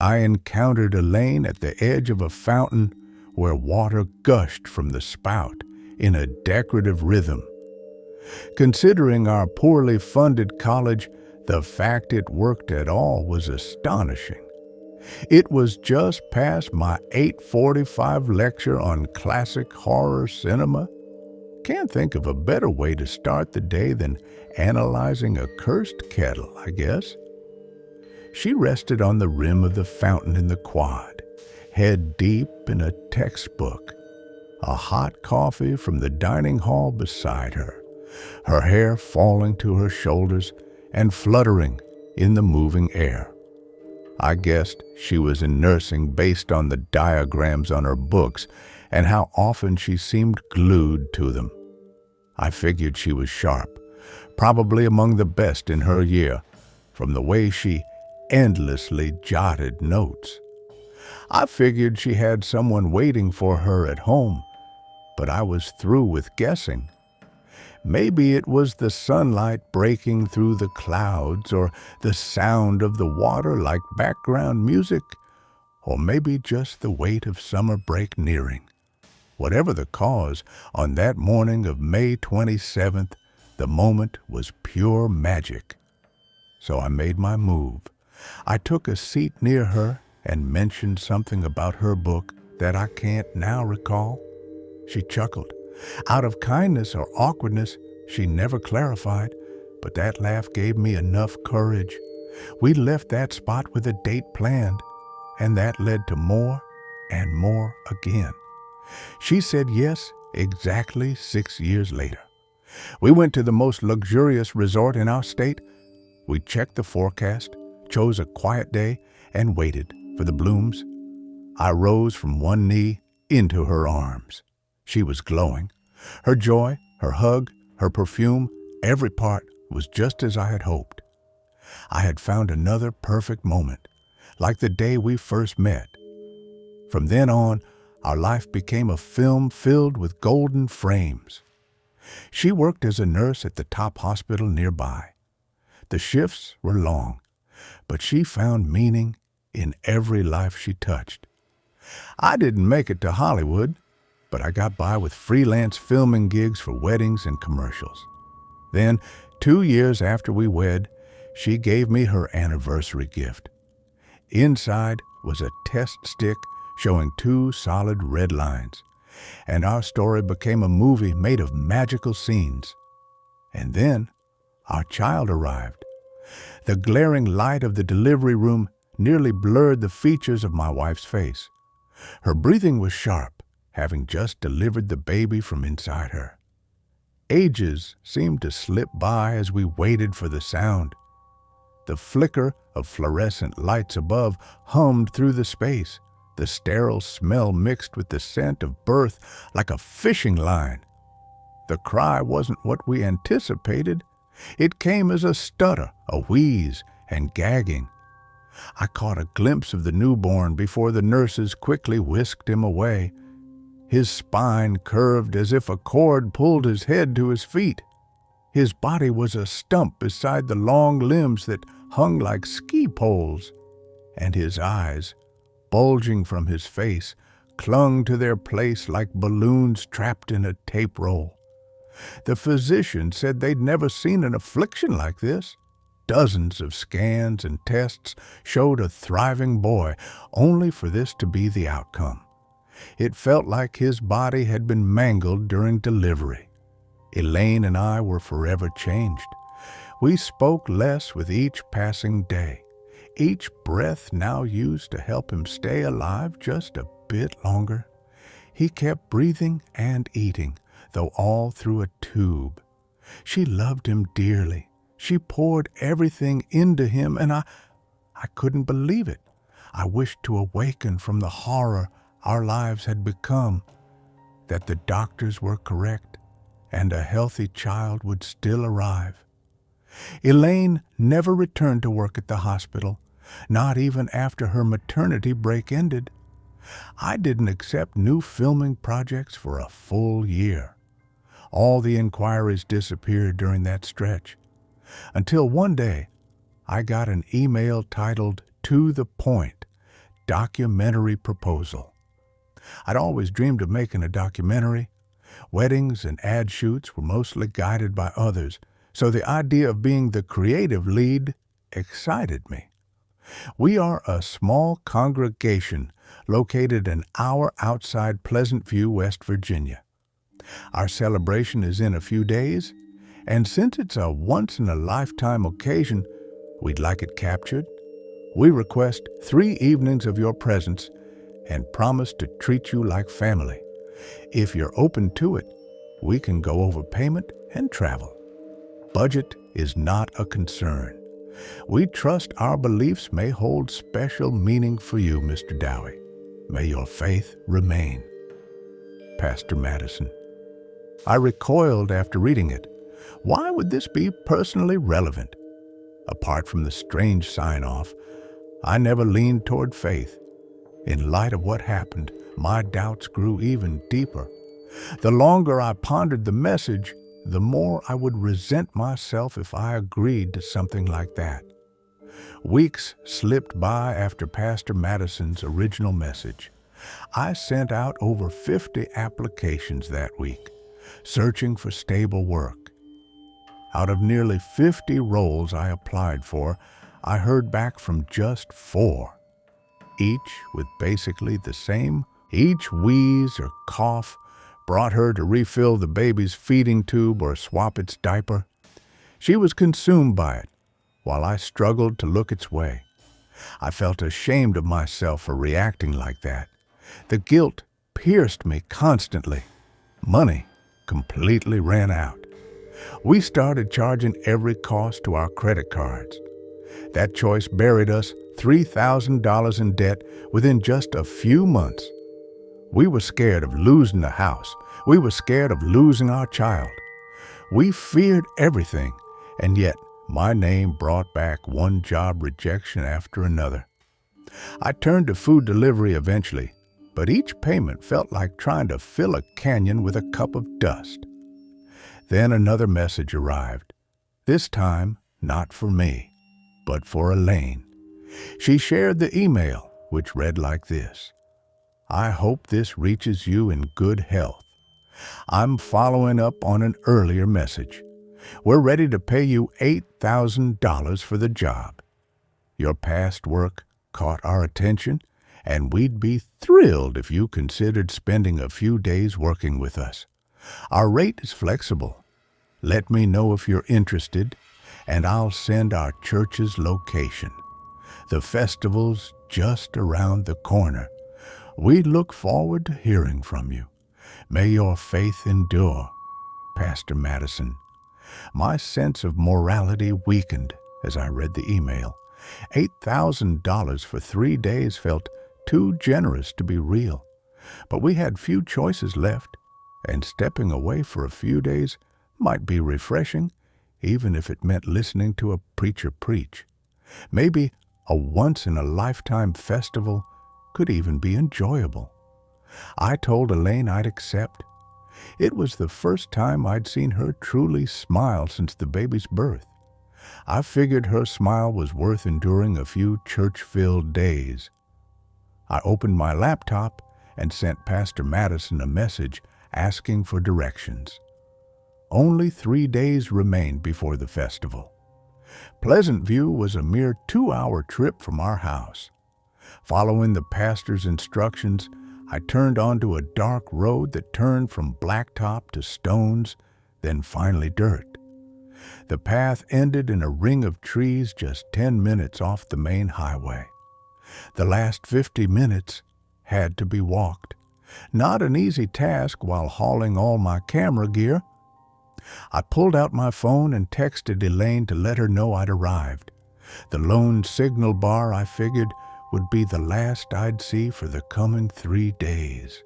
I encountered Elaine at the edge of a fountain where water gushed from the spout in a decorative rhythm. Considering our poorly funded college, the fact it worked at all was astonishing. It was just past my 8:45 lecture on classic horror cinema. Can't think of a better way to start the day than analyzing a cursed kettle, I guess. She rested on the rim of the fountain in the quad, head deep in a textbook, a hot coffee from the dining hall beside her, her hair falling to her shoulders and fluttering in the moving air. I guessed she was in nursing based on the diagrams on her books and how often she seemed glued to them. I figured she was sharp, probably among the best in her year, from the way she endlessly jotted notes. I figured she had someone waiting for her at home, but I was through with guessing. Maybe it was the sunlight breaking through the clouds, or the sound of the water like background music, or maybe just the weight of summer break nearing. Whatever the cause, on that morning of May 27th, the moment was pure magic. So I made my move. I took a seat near her and mentioned something about her book that I can't now recall. She chuckled. Out of kindness or awkwardness, she never clarified, but that laugh gave me enough courage. We left that spot with a date planned, and that led to more and more again. She said yes exactly 6 years later. We went to the most luxurious resort in our state. We checked the forecast, chose a quiet day, and waited for the blooms. I rose from one knee into her arms. She was glowing. Her joy, her hug, her perfume, every part was just as I had hoped. I had found another perfect moment, like the day we first met. From then on, our life became a film filled with golden frames. She worked as a nurse at the top hospital nearby. The shifts were long, but she found meaning in every life she touched. I didn't make it to Hollywood, but I got by with freelance filming gigs for weddings and commercials. Then, 2 years after we wed, she gave me her anniversary gift. Inside was a test stick showing 2 solid red lines, and our story became a movie made of magical scenes. And then, our child arrived. The glaring light of the delivery room nearly blurred the features of my wife's face. Her breathing was sharp, having just delivered the baby from inside her. Ages seemed to slip by as we waited for the sound. The flicker of fluorescent lights above hummed through the space, the sterile smell mixed with the scent of birth like a fishing line. The cry wasn't what we anticipated. It came as a stutter, a wheeze, and gagging. I caught a glimpse of the newborn before the nurses quickly whisked him away. His spine curved as if a cord pulled his head to his feet. His body was a stump beside the long limbs that hung like ski poles, and his eyes, bulging from his face, clung to their place like balloons trapped in a tape roll. The physician said they'd never seen an affliction like this. Dozens of scans and tests showed a thriving boy, only for this to be the outcome. It felt like his body had been mangled during delivery. Elaine and I were forever changed. We spoke less with each passing day, each breath now used to help him stay alive just a bit longer. He kept breathing and eating, though all through a tube. She loved him dearly. She poured everything into him, and I couldn't believe it. I wished to awaken from the horror our lives had become, that the doctors were correct, and a healthy child would still arrive. Elaine never returned to work at the hospital, not even after her maternity break ended. I didn't accept new filming projects for a full year. All the inquiries disappeared during that stretch, until one day I got an email titled "To the Point," documentary proposal. I'd always dreamed of making a documentary. Weddings and ad shoots were mostly guided by others, so the idea of being the creative lead excited me. We are a small congregation located an hour outside Pleasant View, West Virginia. Our celebration is in a few days, and since it's a once-in-a-lifetime occasion, we'd like it captured. We request 3 evenings of your presence and promise to treat you like family. If you're open to it, we can go over payment and travel. Budget is not a concern. We trust our beliefs may hold special meaning for you, Mr. Dowie. May your faith remain. Pastor Madison. I recoiled after reading it. Why would this be personally relevant? Apart from the strange sign-off, I never leaned toward faith. In light of what happened, my doubts grew even deeper. The longer I pondered the message, the more I would resent myself if I agreed to something like that. Weeks slipped by after Pastor Madison's original message. I sent out over 50 applications that week, searching for stable work. Out of nearly 50 roles I applied for, I heard back from just 4, each with basically the same. Each wheeze or cough brought her to refill the baby's feeding tube or swap its diaper. She was consumed by it, while I struggled to look its way. I felt ashamed of myself for reacting like that. The guilt pierced me constantly. Money completely ran out. We started charging every cost to our credit cards. That choice buried us $3,000 in debt within just a few months. We were scared of losing the house. We were scared of losing our child. We feared everything, and yet my name brought back one job rejection after another. I turned to food delivery eventually, but each payment felt like trying to fill a canyon with a cup of dust. Then another message arrived, this time not for me, but for Elaine. She shared the email, which read like this: I hope this reaches you in good health. I'm following up on an earlier message. We're ready to pay you $8,000 for the job. Your past work caught our attention, and we'd be thrilled if you considered spending a few days working with us. Our rate is flexible. Let me know if you're interested, and I'll send our church's location. The festival's just around the corner. We look forward to hearing from you. May your faith endure. Pastor Madison. My sense of morality weakened as I read the email. $8,000 for 3 days felt too generous to be real. But we had few choices left, and stepping away for a few days might be refreshing, even if it meant listening to a preacher preach. Maybe a once-in-a-lifetime festival could even be enjoyable. I told Elaine I'd accept. It was the first time I'd seen her truly smile since the baby's birth. I figured her smile was worth enduring a few church-filled days. I opened my laptop and sent Pastor Madison a message asking for directions. Only 3 days remained before the festival. Pleasant View was a mere 2-hour trip from our house. Following the pastor's instructions, I turned onto a dark road that turned from blacktop to stones, then finally dirt. The path ended in a ring of trees just 10 minutes off the main highway. The last 50 minutes had to be walked. Not an easy task while hauling all my camera gear. I pulled out my phone and texted Elaine to let her know I'd arrived. The lone signal bar, I figured, would be the last I'd see for the coming 3 days.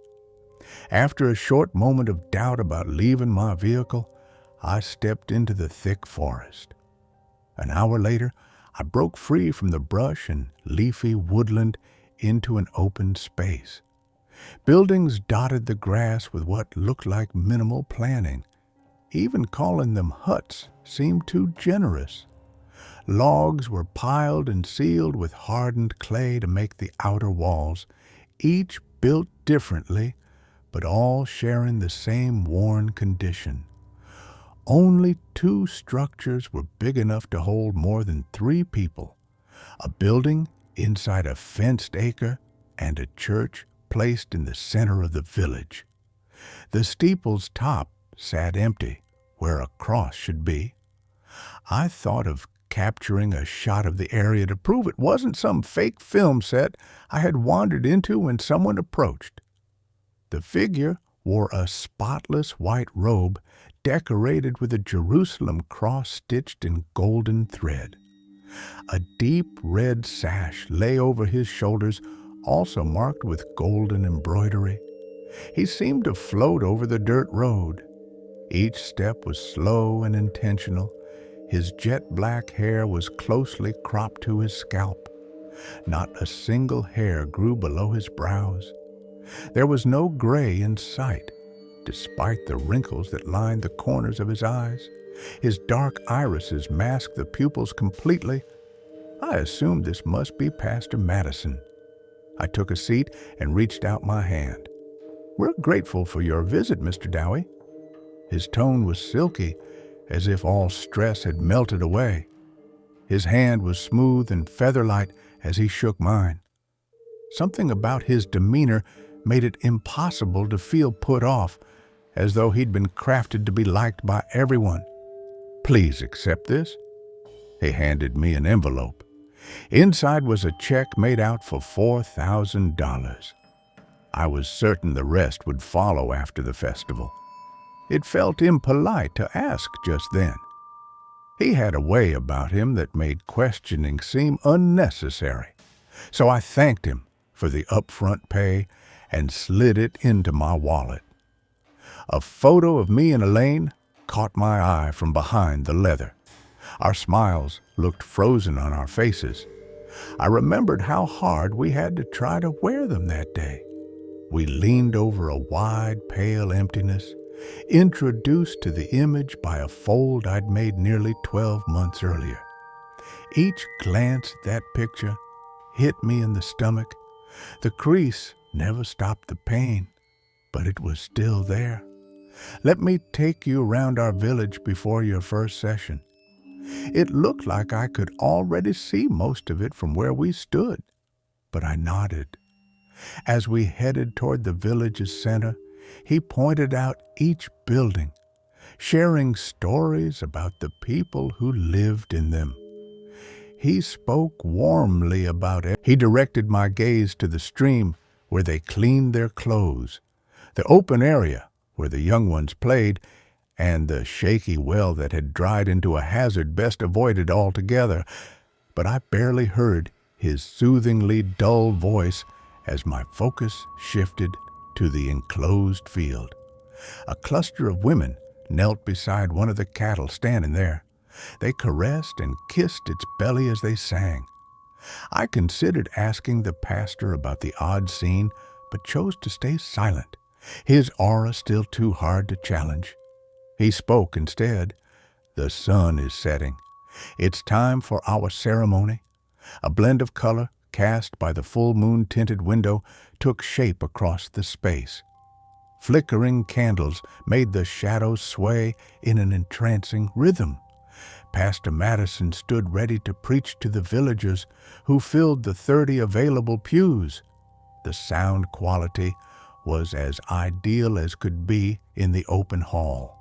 After a short moment of doubt about leaving my vehicle, I stepped into the thick forest. An hour later, I broke free from the brush and leafy woodland into an open space. Buildings dotted the grass with what looked like minimal planning. Even calling them huts seemed too generous. Logs were piled and sealed with hardened clay to make the outer walls, each built differently, but all sharing the same worn condition. Only two structures were big enough to hold more than 3 people: a building inside a fenced acre and a church placed in the center of the village. The steeple's top sat empty, where a cross should be. I thought of capturing a shot of the area to prove it wasn't some fake film set I had wandered into when someone approached. The figure wore a spotless white robe decorated with a Jerusalem cross stitched in golden thread. A deep red sash lay over his shoulders, also marked with golden embroidery. He seemed to float over the dirt road. Each step was slow and intentional. His jet-black hair was closely cropped to his scalp. Not a single hair grew below his brows. There was no gray in sight, despite the wrinkles that lined the corners of his eyes. His dark irises masked the pupils completely. I assumed this must be Pastor Madison. I took a seat and reached out my hand. "We're grateful for your visit, Mr. Dowie." His tone was silky, as if all stress had melted away. His hand was smooth and feather-light as he shook mine. Something about his demeanor made it impossible to feel put off, as though he'd been crafted to be liked by everyone. "Please accept this." He handed me an envelope. Inside was a check made out for $4,000. I was certain the rest would follow after the festival. It felt impolite to ask just then. He had a way about him that made questioning seem unnecessary. So I thanked him for the upfront pay and slid it into my wallet. A photo of me and Elaine caught my eye from behind the leather. Our smiles looked frozen on our faces. I remembered how hard we had to try to wear them that day. We leaned over a wide, pale emptiness, introduced to the image by a fold I'd made nearly 12 months earlier. Each glance at that picture hit me in the stomach. The crease never stopped the pain, but it was still there. "Let me take you around our village before your first session." It looked like I could already see most of it from where we stood, but I nodded. As we headed toward the village's center, he pointed out each building, sharing stories about the people who lived in them. He spoke warmly about it. He directed my gaze to the stream where they cleaned their clothes, the open area where the young ones played, and the shaky well that had dried into a hazard best avoided altogether. But I barely heard his soothingly dull voice as my focus shifted to the enclosed field. A cluster of women knelt beside one of the cattle standing there. They caressed and kissed its belly as they sang. I considered asking the pastor about the odd scene, but chose to stay silent, his aura still too hard to challenge. He spoke instead. "The sun is setting. It's time for our ceremony." A blend of color, cast by the full moon-tinted window, took shape across the space. Flickering candles made the shadows sway in an entrancing rhythm. Pastor Madison stood ready to preach to the villagers who filled the 30 available pews. The sound quality was as ideal as could be in the open hall.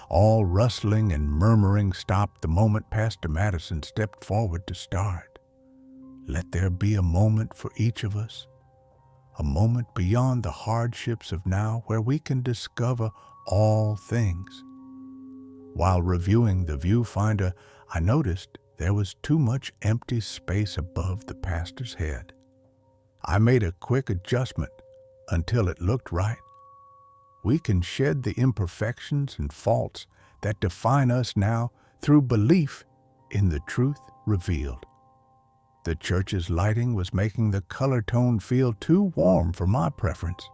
All rustling and murmuring stopped the moment Pastor Madison stepped forward to start. "Let there be a moment for each of us, a moment beyond the hardships of now where we can discover all things." While reviewing the viewfinder, I noticed there was too much empty space above the pastor's head. I made a quick adjustment until it looked right. We can shed the imperfections and faults that define us now through belief in the truth revealed. The church's lighting was making the color tone feel too warm for my preference.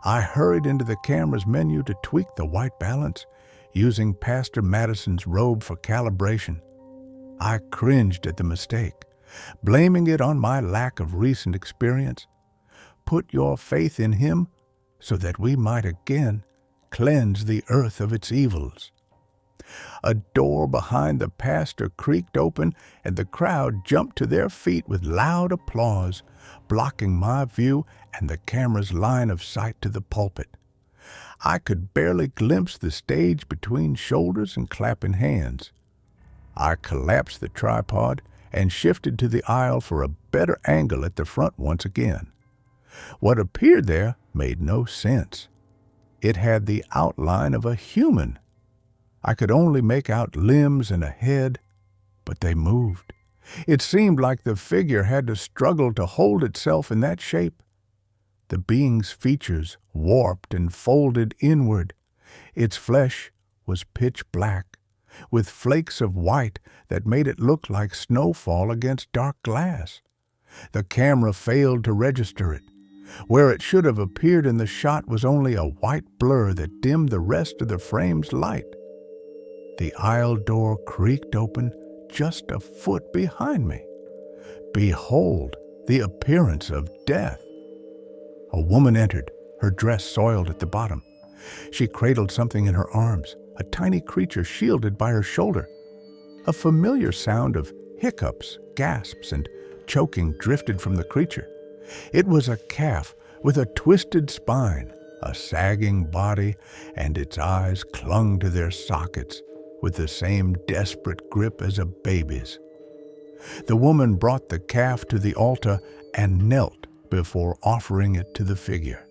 I hurried into the camera's menu to tweak the white balance, using Pastor Madison's robe for calibration. I cringed at the mistake, blaming it on my lack of recent experience. Put your faith in him so that we might again cleanse the earth of its evils. A door behind the pastor creaked open, and the crowd jumped to their feet with loud applause, blocking my view and the camera's line of sight to the pulpit. I could barely glimpse the stage between shoulders and clapping hands. I collapsed the tripod and shifted to the aisle for a better angle at the front once again. What appeared there made no sense. It had the outline of a human. I could only make out limbs and a head, but they moved. It seemed like the figure had to struggle to hold itself in that shape. The being's features warped and folded inward. Its flesh was pitch black, with flakes of white that made it look like snowfall against dark glass. The camera failed to register it. Where it should have appeared in the shot was only a white blur that dimmed the rest of the frame's light. The aisle door creaked open just a foot behind me. Behold, the appearance of death. A woman entered, her dress soiled at the bottom. She cradled something in her arms, a tiny creature shielded by her shoulder. A familiar sound of hiccups, gasps, and choking drifted from the creature. It was a calf with a twisted spine, a sagging body, and its eyes clung to their sockets with the same desperate grip as a baby's. The woman brought the calf to the altar and knelt before offering it to the figure.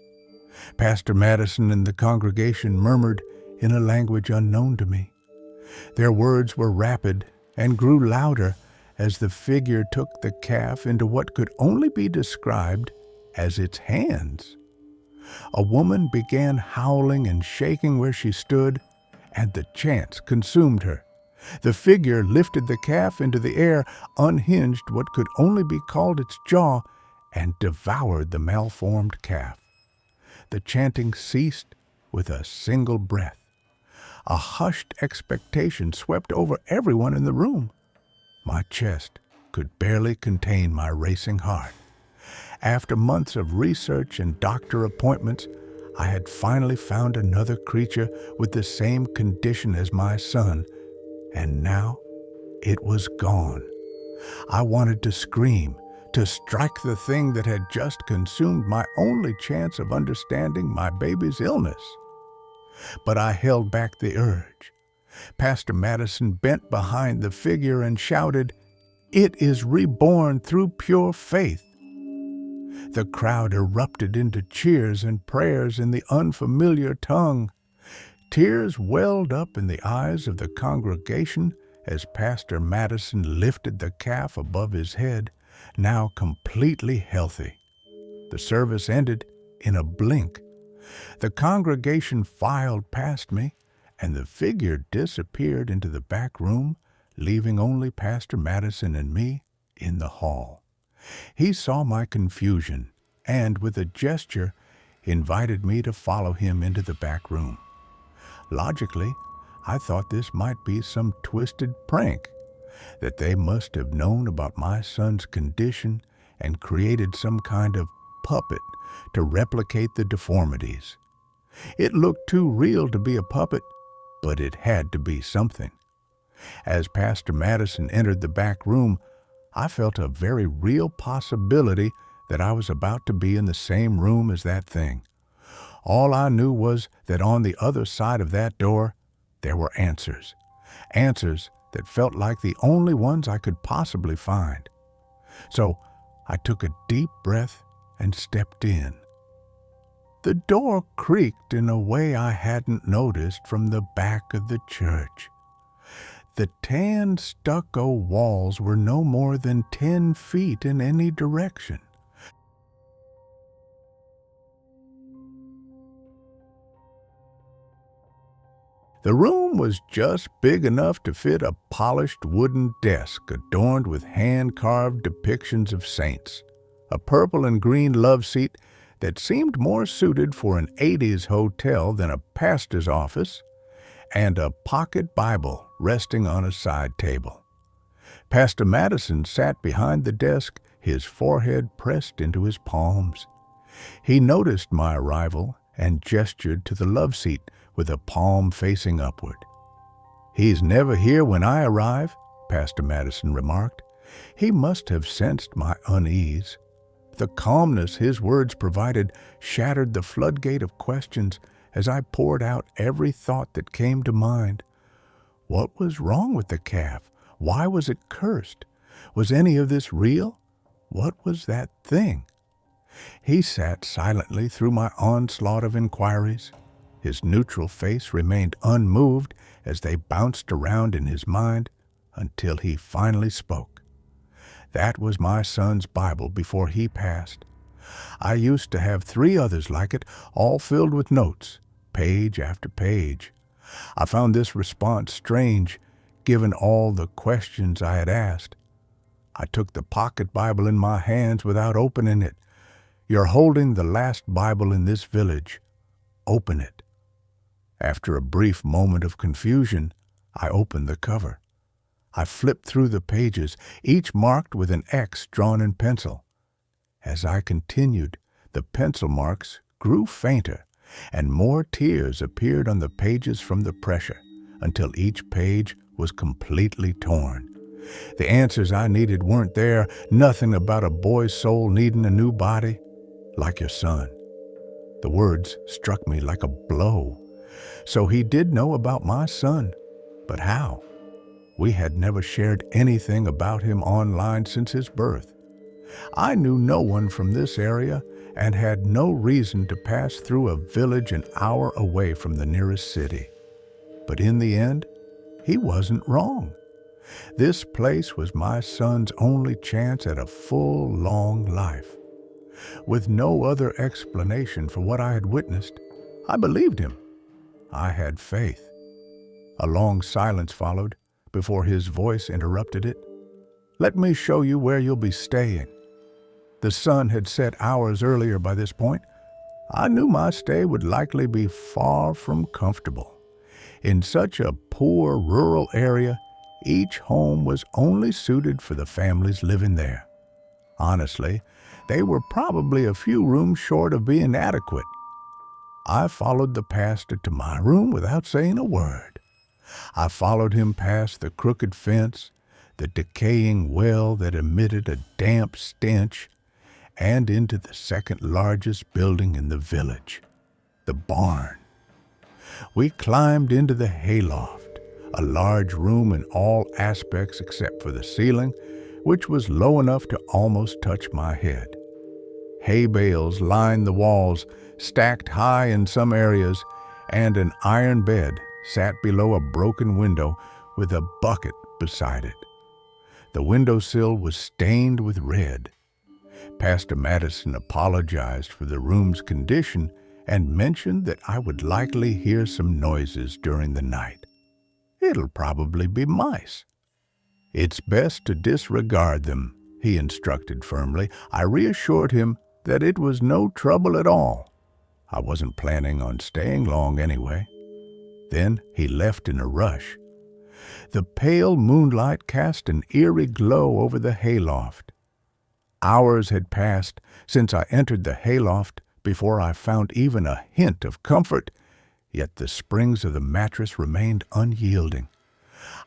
Pastor Madison and the congregation murmured in a language unknown to me. Their words were rapid and grew louder as the figure took the calf into what could only be described as its hands. A woman began howling and shaking where she stood, and the chants consumed her. The figure lifted the calf into the air, unhinged what could only be called its jaw, and devoured the malformed calf. The chanting ceased with a single breath. A hushed expectation swept over everyone in the room. My chest could barely contain my racing heart. After months of research and doctor appointments, I had finally found another creature with the same condition as my son, and now it was gone. I wanted to scream, to strike the thing that had just consumed my only chance of understanding my baby's illness. But I held back the urge. Pastor Madison bent behind the figure and shouted, "It is reborn through pure faith." The crowd erupted into cheers and prayers in the unfamiliar tongue. Tears welled up in the eyes of the congregation as Pastor Madison lifted the calf above his head, now completely healthy. The service ended in a blink. The congregation filed past me, and the figure disappeared into the back room, leaving only Pastor Madison and me in the hall. He saw my confusion and, with a gesture, invited me to follow him into the back room. Logically, I thought this might be some twisted prank, that they must have known about my son's condition and created some kind of puppet to replicate the deformities. It looked too real to be a puppet, but it had to be something. As Pastor Madison entered the back room, I felt a very real possibility that I was about to be in the same room as that thing. All I knew was that on the other side of that door, there were answers. Answers that felt like the only ones I could possibly find. So I took a deep breath and stepped in. The door creaked in a way I hadn't noticed from the back of the church. The tan stucco walls were no more than 10 feet in any direction. The room was just big enough to fit a polished wooden desk adorned with hand-carved depictions of saints, a purple and green love seat that seemed more suited for an 80s hotel than a pastor's office, and a pocket Bible resting on a side table. Pastor Madison sat behind the desk, his forehead pressed into his palms. He noticed my arrival and gestured to the love seat with a palm facing upward. "He's never here when I arrive," Pastor Madison remarked. He must have sensed my unease. The calmness his words provided shattered the floodgate of questions as I poured out every thought that came to mind. What was wrong with the calf? Why was it cursed? Was any of this real? What was that thing? He sat silently through my onslaught of inquiries. His neutral face remained unmoved as they bounced around in his mind until he finally spoke. That was my son's Bible before he passed. I used to have 3 others like it, all filled with notes, page after page. I found this response strange, given all the questions I had asked. I took the pocket Bible in my hands without opening it. "You're holding the last Bible in this village. Open it." After a brief moment of confusion, I opened the cover. I flipped through the pages, each marked with an X drawn in pencil. As I continued, the pencil marks grew fainter, and more tears appeared on the pages from the pressure, until each page was completely torn. The answers I needed weren't there, nothing about a boy's soul needing a new body, like your son. The words struck me like a blow. So he did know about my son, but how? We had never shared anything about him online since his birth. I knew no one from this area and had no reason to pass through a village an hour away from the nearest city. But in the end, he wasn't wrong. This place was my son's only chance at a full, long life. With no other explanation for what I had witnessed, I believed him. I had faith. A long silence followed before his voice interrupted it. "Let me show you where you'll be staying." The sun had set hours earlier by this point. I knew my stay would likely be far from comfortable. In such a poor rural area, each home was only suited for the families living there. Honestly, they were probably a few rooms short of being adequate. I followed the pastor to my room without saying a word. I followed him past the crooked fence, the decaying well that emitted a damp stench, and into the second largest building in the village, the barn. We climbed into the hayloft, a large room in all aspects except for the ceiling, which was low enough to almost touch my head. Hay bales lined the walls, stacked high in some areas, and an iron bed sat below a broken window with a bucket beside it. The windowsill was stained with red. Pastor Madison apologized for the room's condition and mentioned that I would likely hear some noises during the night. "It'll probably be mice." "It's best to disregard them," he instructed firmly. I reassured him that it was no trouble at all. I wasn't planning on staying long anyway. Then he left in a rush. The pale moonlight cast an eerie glow over the hayloft. Hours had passed since I entered the hayloft before I found even a hint of comfort, yet the springs of the mattress remained unyielding.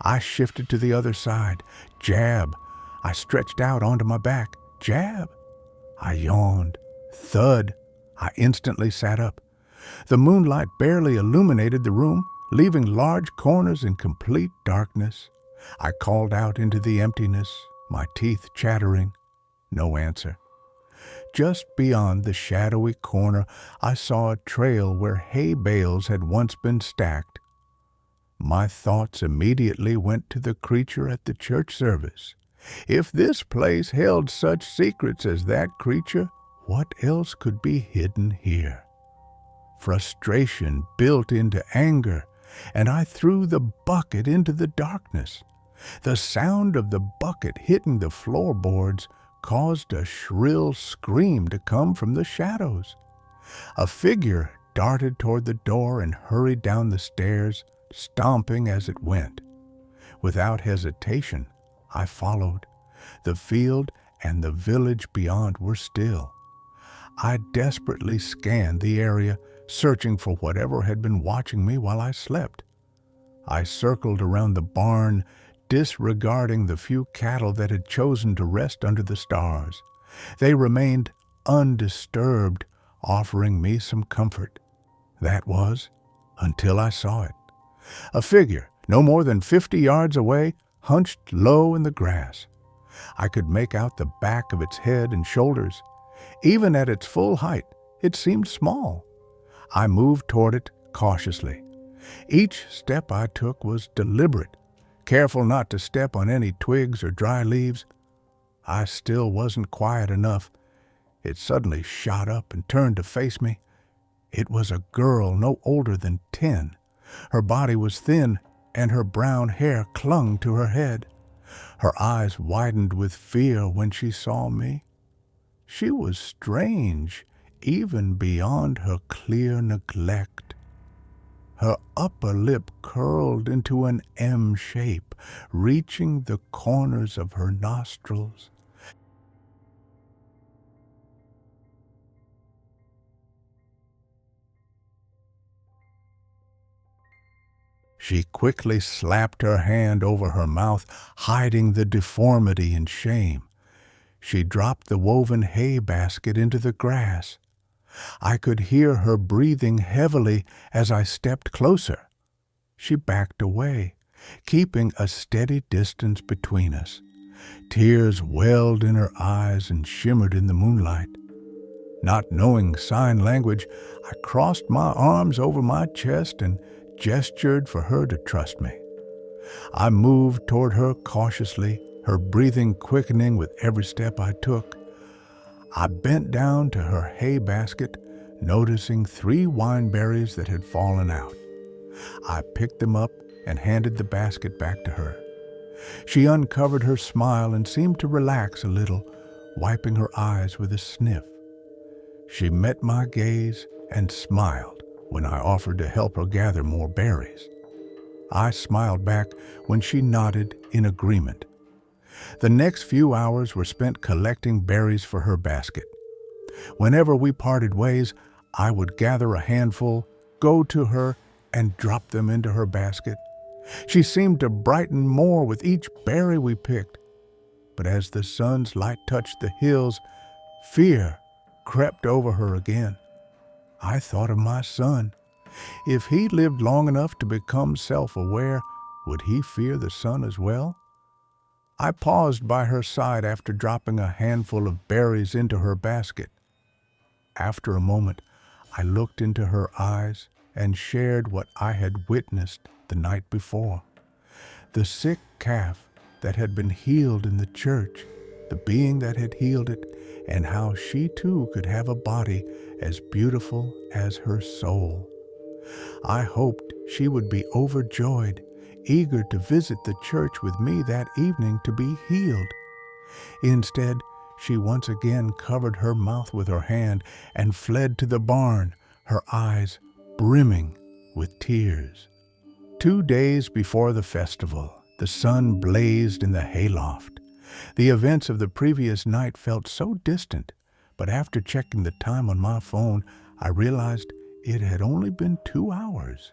I shifted to the other side. Jab. I stretched out onto my back. Jab. I yawned. Thud. I instantly sat up. The moonlight barely illuminated the room, leaving large corners in complete darkness. I called out into the emptiness, my teeth chattering. No answer. Just beyond the shadowy corner, I saw a trail where hay bales had once been stacked. My thoughts immediately went to the creature at the church service. If this place held such secrets as that creature, what else could be hidden here? Frustration built into anger, and I threw the bucket into the darkness. The sound of the bucket hitting the floorboards caused a shrill scream to come from the shadows. A figure darted toward the door and hurried down the stairs, stomping as it went. Without hesitation, I followed. The field and the village beyond were still. I desperately scanned the area, searching for whatever had been watching me while I slept. I circled around the barn, disregarding the few cattle that had chosen to rest under the stars. They remained undisturbed, offering me some comfort. That was, until I saw it. A figure, no more than 50 yards away, hunched low in the grass. I could make out the back of its head and shoulders. Even at its full height, it seemed small. I moved toward it cautiously. Each step I took was deliberate, careful not to step on any twigs or dry leaves. I still wasn't quiet enough. It suddenly shot up and turned to face me. It was a girl no older than 10. Her body was thin, and her brown hair clung to her head. Her eyes widened with fear when she saw me. She was strange, even beyond her clear neglect. Her upper lip curled into an M shape, reaching the corners of her nostrils. She quickly slapped her hand over her mouth, hiding the deformity in shame. She dropped the woven hay basket into the grass. I could hear her breathing heavily as I stepped closer. She backed away, keeping a steady distance between us. Tears welled in her eyes and shimmered in the moonlight. Not knowing sign language, I crossed my arms over my chest and gestured for her to trust me. I moved toward her cautiously, her breathing quickening with every step I took. I bent down to her hay basket, noticing 3 wineberries that had fallen out. I picked them up and handed the basket back to her. She uncovered her smile and seemed to relax a little, wiping her eyes with a sniff. She met my gaze and smiled when I offered to help her gather more berries. I smiled back when she nodded in agreement. The next few hours were spent collecting berries for her basket. Whenever we parted ways, I would gather a handful, go to her, and drop them into her basket. She seemed to brighten more with each berry we picked. But as the sun's light touched the hills, fear crept over her again. I thought of my son. If he lived long enough to become self-aware, would he fear the sun as well? I paused by her side after dropping a handful of berries into her basket. After a moment, I looked into her eyes and shared what I had witnessed the night before. The sick calf that had been healed in the church, the being that had healed it, and how she too could have a body as beautiful as her soul. I hoped she would be overjoyed, eager to visit the church with me that evening to be healed. Instead, she once again covered her mouth with her hand and fled to the barn, her eyes brimming with tears. 2 days before the festival, the sun blazed in the hayloft. The events of the previous night felt so distant, but after checking the time on my phone, I realized it had only been 2 hours.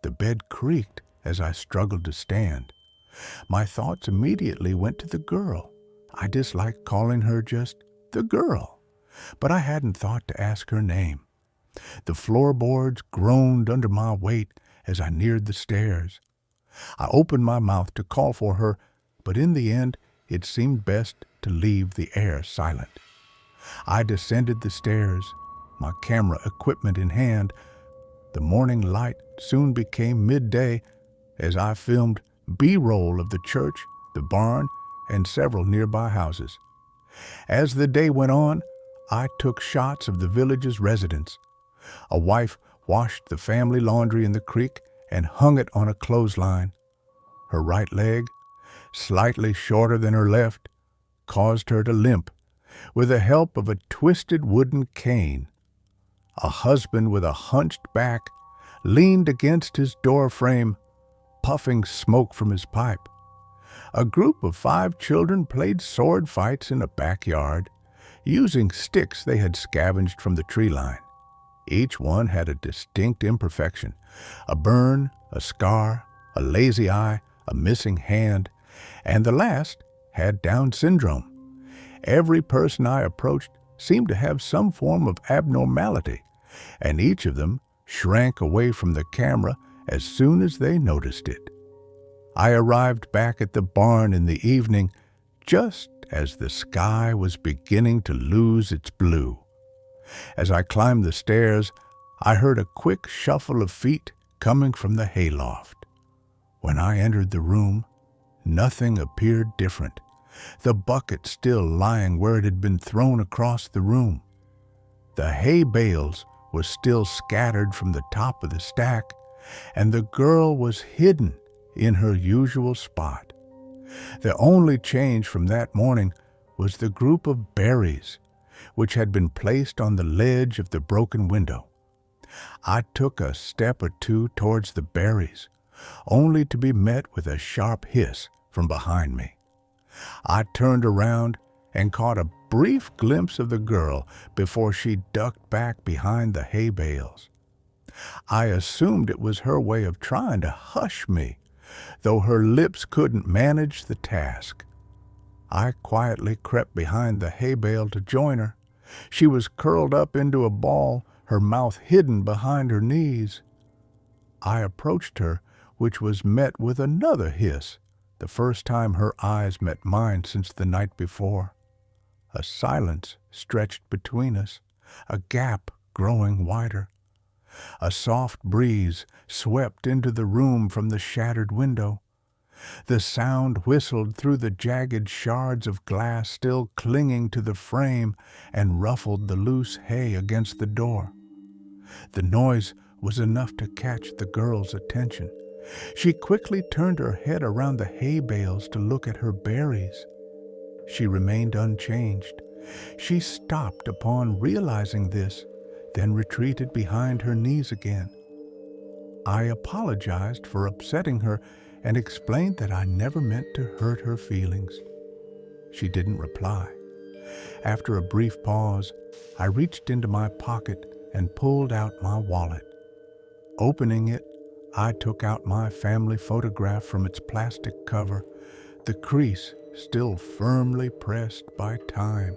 The bed creaked as I struggled to stand. My thoughts immediately went to the girl. I disliked calling her just the girl, but I hadn't thought to ask her name. The floorboards groaned under my weight as I neared the stairs. I opened my mouth to call for her, but in the end, it seemed best to leave the air silent. I descended the stairs, my camera equipment in hand. The morning light soon became midday as I filmed B-roll of the church, the barn, and several nearby houses. As the day went on, I took shots of the village's residents. A wife washed the family laundry in the creek and hung it on a clothesline. Her right leg, slightly shorter than her left, caused her to limp with the help of a twisted wooden cane. A husband with a hunched back leaned against his door frame, puffing smoke from his pipe. A group of 5 children played sword fights in a backyard, using sticks they had scavenged from the tree line. Each one had a distinct imperfection: a burn, a scar, a lazy eye, a missing hand, and the last had Down syndrome. Every person I approached seemed to have some form of abnormality, and each of them shrank away from the camera as soon as they noticed it. I arrived back at the barn in the evening, just as the sky was beginning to lose its blue. As I climbed the stairs, I heard a quick shuffle of feet coming from the hayloft. When I entered the room, nothing appeared different, the bucket still lying where it had been thrown across the room. The hay bales were still scattered from the top of the stack, and the girl was hidden in her usual spot. The only change from that morning was the group of berries, which had been placed on the ledge of the broken window. I took a step or two towards the berries, only to be met with a sharp hiss from behind me. I turned around and caught a brief glimpse of the girl before she ducked back behind the hay bales. I assumed it was her way of trying to hush me, though her lips couldn't manage the task. I quietly crept behind the hay bale to join her. She was curled up into a ball, her mouth hidden behind her knees. I approached her, which was met with another hiss, the first time her eyes met mine since the night before. A silence stretched between us, a gap growing wider. A soft breeze swept into the room from the shattered window. The sound whistled through the jagged shards of glass still clinging to the frame and ruffled the loose hay against the door. The noise was enough to catch the girl's attention. She quickly turned her head around the hay bales to look at her berries. She remained unchanged. She stopped upon realizing this, then retreated behind her knees again. I apologized for upsetting her and explained that I never meant to hurt her feelings. She didn't reply. After a brief pause, I reached into my pocket and pulled out my wallet. Opening it, I took out my family photograph from its plastic cover, the crease still firmly pressed by time.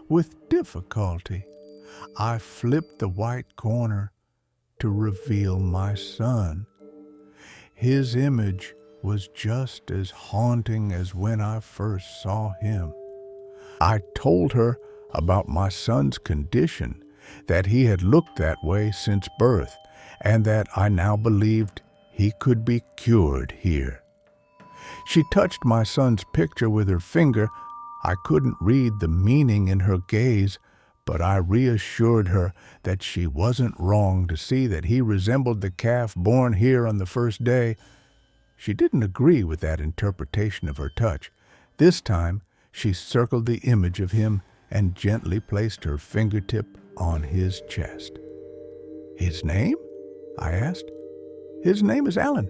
With difficulty, I flipped the white corner to reveal my son. His image was just as haunting as when I first saw him. I told her about my son's condition, that he had looked that way since birth, and that I now believed he could be cured here. She touched my son's picture with her finger. I couldn't read the meaning in her gaze, but I reassured her that she wasn't wrong to see that he resembled the calf born here on the first day. She didn't agree with that interpretation of her touch. This time, she circled the image of him and gently placed her fingertip on his chest. "His name?" I asked. "His name is Alan."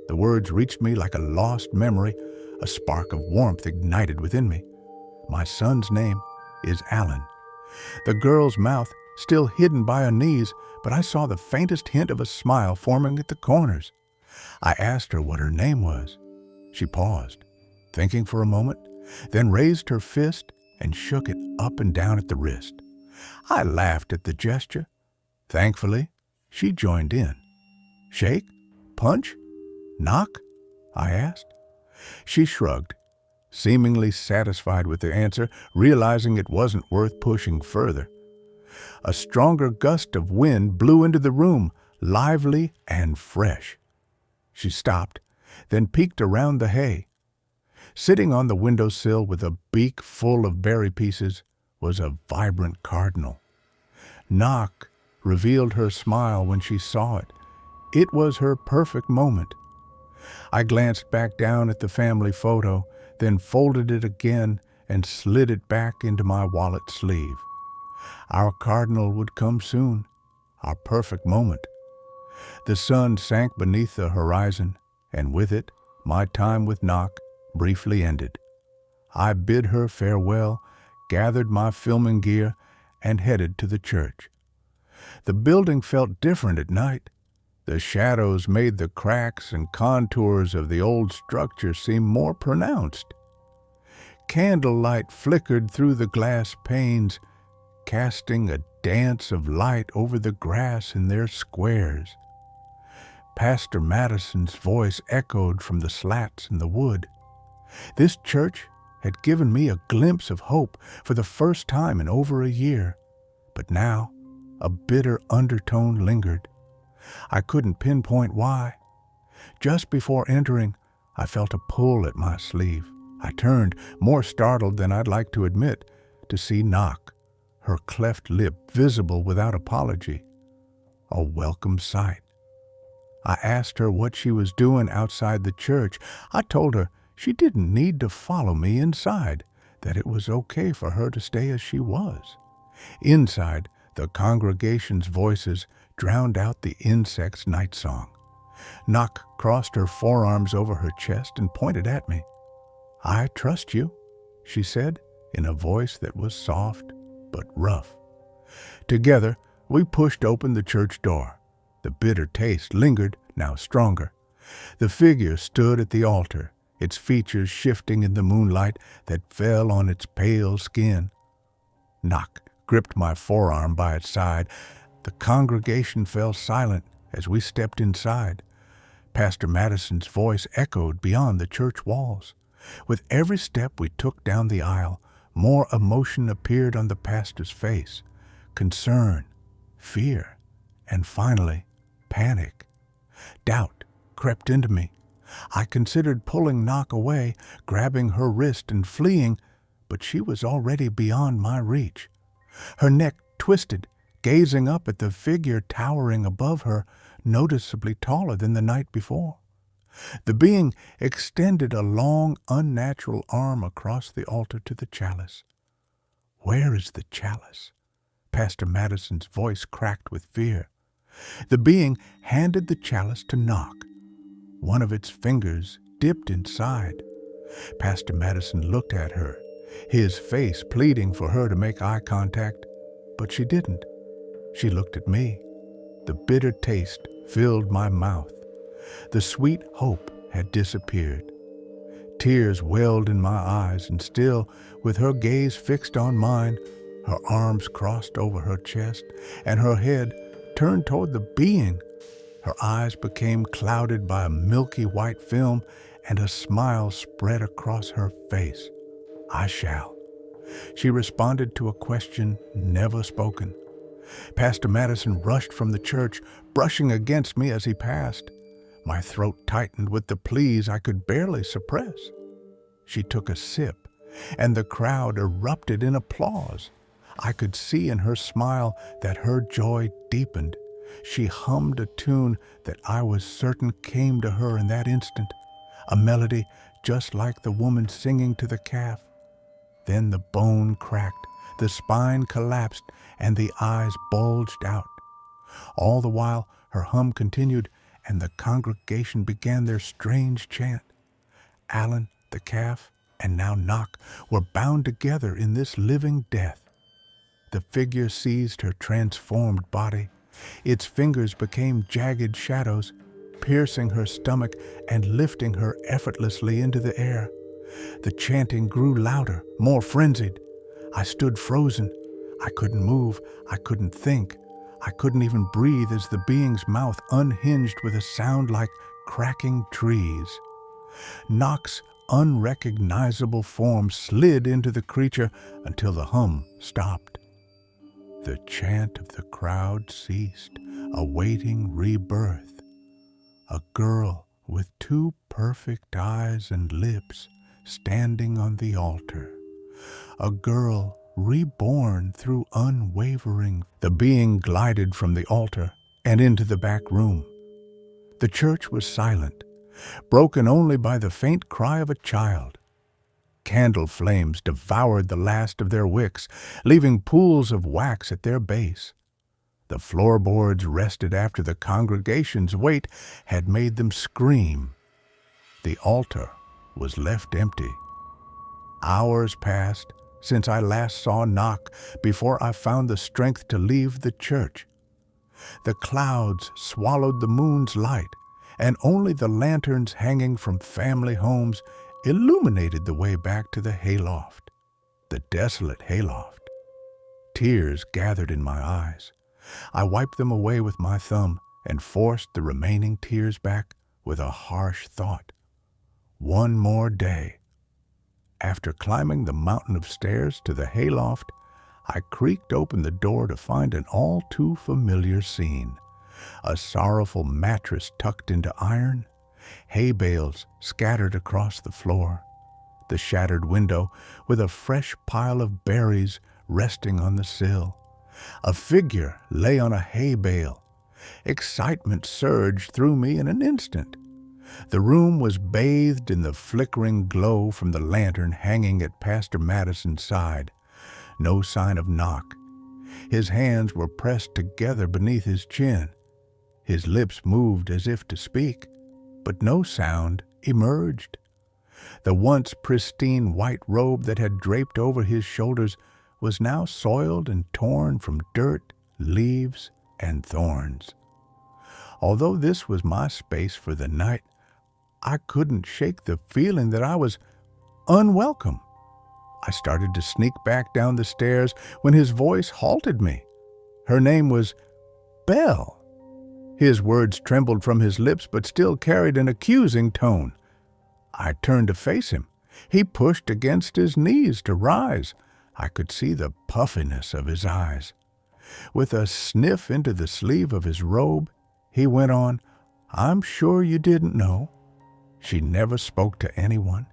The words reached me like a lost memory. A spark of warmth ignited within me. My son's name is Alan. The girl's mouth still hidden by her knees, but I saw the faintest hint of a smile forming at the corners. I asked her what her name was. She paused, thinking for a moment, then raised her fist and shook it up and down at the wrist. I laughed at the gesture. Thankfully, she joined in. "Shake? Punch? Knock?" I asked. She shrugged, seemingly satisfied with the answer, realizing it wasn't worth pushing further. A stronger gust of wind blew into the room, lively and fresh. She stopped, then peeked around the hay. Sitting on the windowsill with a beak full of berry pieces was a vibrant cardinal. Knock revealed her smile when she saw it. It was her perfect moment. I glanced back down at the family photo, then folded it again and slid it back into my wallet sleeve. Our cardinal would come soon, our perfect moment. The sun sank beneath the horizon, and with it, my time with Knock briefly ended. I bid her farewell, gathered my filming gear, and headed to the church. The building felt different at night. The shadows made the cracks and contours of the old structure seem more pronounced. Candlelight flickered through the glass panes, casting a dance of light over the grass in their squares. Pastor Madison's voice echoed from the slats in the wood. This church had given me a glimpse of hope for the first time in over a year, but now a bitter undertone lingered. I couldn't pinpoint why. Just before entering, I felt a pull at my sleeve. I turned, more startled than I'd like to admit, to see Knock, her cleft lip visible without apology. A welcome sight. I asked her what she was doing outside the church. I told her she didn't need to follow me inside, that it was okay for her to stay as she was. Inside, the congregation's voices drowned out the insects' night song. Knock crossed her forearms over her chest and pointed at me. "I trust you," she said in a voice that was soft but rough. Together, we pushed open the church door. The bitter taste lingered, now stronger. The figure stood at the altar, its features shifting in the moonlight that fell on its pale skin. Knock gripped my forearm by its side. The congregation fell silent as we stepped inside. Pastor Madison's voice echoed beyond the church walls. With every step we took down the aisle, more emotion appeared on the pastor's face. Concern, fear, and finally, panic. Doubt crept into me. I considered pulling Knock away, grabbing her wrist and fleeing, but she was already beyond my reach. Her neck twisted, gazing up at the figure towering above her, noticeably taller than the night before. The being extended a long, unnatural arm across the altar to the chalice. "Where is the chalice?" Pastor Madison's voice cracked with fear. The being handed the chalice to Knock. One of its fingers dipped inside. Pastor Madison looked at her, his face pleading for her to make eye contact, but she didn't. She looked at me. The bitter taste filled my mouth. The sweet hope had disappeared. Tears welled in my eyes, and still, with her gaze fixed on mine, her arms crossed over her chest, and her head turned toward the being, her eyes became clouded by a milky white film, and a smile spread across her face. "I shall." She responded to a question never spoken. Pastor Madison rushed from the church, brushing against me as he passed. My throat tightened with the pleas I could barely suppress. She took a sip, and the crowd erupted in applause. I could see in her smile that her joy deepened. She hummed a tune that I was certain came to her in that instant, a melody just like the woman singing to the calf. Then the bone cracked, the spine collapsed, and the eyes bulged out. All the while, her hum continued, and the congregation began their strange chant. Alan, the calf, and now Knock were bound together in this living death. The figure seized her transformed body. Its fingers became jagged shadows, piercing her stomach and lifting her effortlessly into the air. The chanting grew louder, more frenzied. I stood frozen. I couldn't move. I couldn't think. I couldn't even breathe as the being's mouth unhinged with a sound like cracking trees. Knock's unrecognizable form slid into the creature until the hum stopped. The chant of the crowd ceased, awaiting rebirth. A girl with two perfect eyes and lips standing on the altar. A girl reborn through unwavering. The being glided from the altar and into the back room. The church was silent, broken only by the faint cry of a child. Candle flames devoured the last of their wicks, leaving pools of wax at their base. The floorboards rested after the congregation's weight had made them scream. The altar was left empty. Hours passed since I last saw Knock before I found the strength to leave the church. The clouds swallowed the moon's light, and only the lanterns hanging from family homes illuminated the way back to the hayloft, the desolate hayloft. Tears gathered in my eyes. I wiped them away with my thumb and forced the remaining tears back with a harsh thought. One more day. After climbing the mountain of stairs to the hayloft, I creaked open the door to find an all too familiar scene. A sorrowful mattress tucked into iron, hay bales scattered across the floor, the shattered window with a fresh pile of berries resting on the sill. A figure lay on a hay bale. Excitement surged through me in an instant. The room was bathed in the flickering glow from the lantern hanging at Pastor Madison's side. No sign of Knock. His hands were pressed together beneath his chin. His lips moved as if to speak, but no sound emerged. The once pristine white robe that had draped over his shoulders was now soiled and torn from dirt, leaves, and thorns. Although this was my space for the night, I couldn't shake the feeling that I was unwelcome. I started to sneak back down the stairs when his voice halted me. Her name was Belle. His words trembled from his lips but still carried an accusing tone. I turned to face him. He pushed against his knees to rise. I could see the puffiness of his eyes. With a sniff into the sleeve of his robe, he went on, "I'm sure you didn't know." She never spoke to anyone,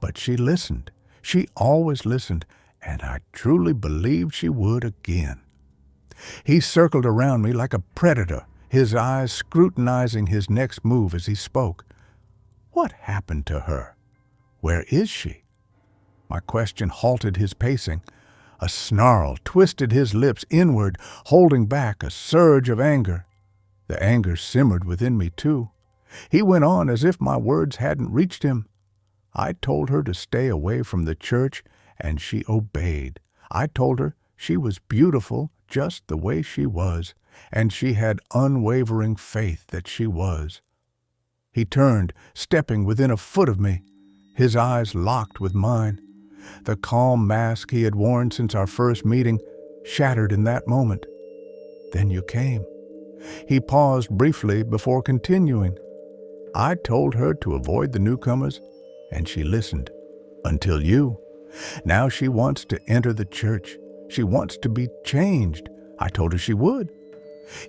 but she listened. She always listened, and I truly believed she would again. He circled around me like a predator, his eyes scrutinizing his next move as he spoke. What happened to her? Where is she? My question halted his pacing. A snarl twisted his lips inward, holding back a surge of anger. The anger simmered within me, too. He went on as if my words hadn't reached him. I told her to stay away from the church, and she obeyed. I told her she was beautiful just the way she was, and she had unwavering faith that she was. He turned, stepping within a foot of me. His eyes locked with mine. The calm mask he had worn since our first meeting shattered in that moment. Then you came. He paused briefly before continuing. I told her to avoid the newcomers, and she listened. Until you. Now she wants to enter the church. She wants to be changed. I told her she would.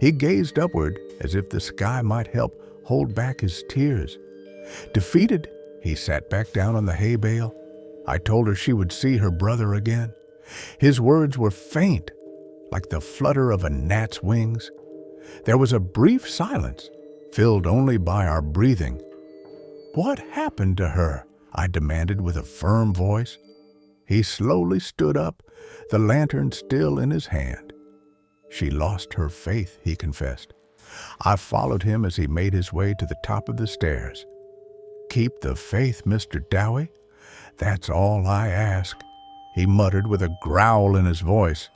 He gazed upward as if the sky might help hold back his tears. Defeated, he sat back down on the hay bale. I told her she would see her brother again. His words were faint, like the flutter of a gnat's wings. There was a brief silence, filled only by our breathing. What happened to her? I demanded with a firm voice. He slowly stood up, the lantern still in his hand. She lost her faith, he confessed. I followed him as he made his way to the top of the stairs. Keep the faith, Mr. Dowie. That's all I ask, he muttered with a growl in his voice.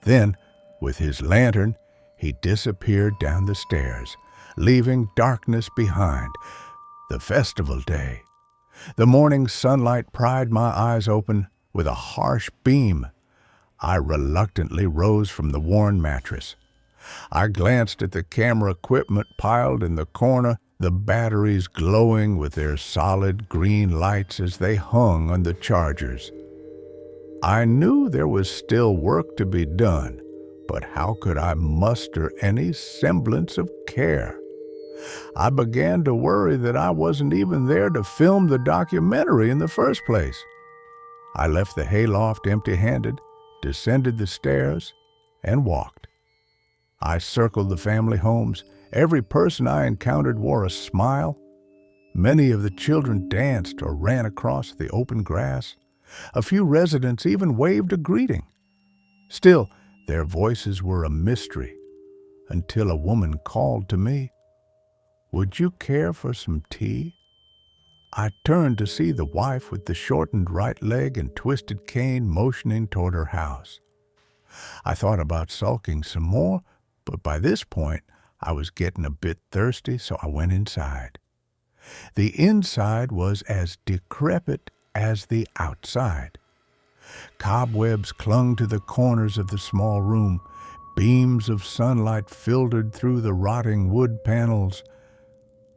Then, with his lantern, he disappeared down the stairs, leaving darkness behind. The festival day. The morning sunlight pried my eyes open with a harsh beam. I reluctantly rose from the worn mattress. I glanced at the camera equipment piled in the corner, the batteries glowing with their solid green lights as they hung on the chargers. I knew there was still work to be done, but how could I muster any semblance of care? I began to worry that I wasn't even there to film the documentary in the first place. I left the hayloft empty-handed, descended the stairs, and walked. I circled the family homes. Every person I encountered wore a smile. Many of the children danced or ran across the open grass. A few residents even waved a greeting. Still, their voices were a mystery, until a woman called to me. Would you care for some tea? I turned to see the wife with the shortened right leg and twisted cane motioning toward her house. I thought about sulking some more, but by this point I was getting a bit thirsty, so I went inside. The inside was as decrepit as the outside. Cobwebs clung to the corners of the small room. Beams of sunlight filtered through the rotting wood panels.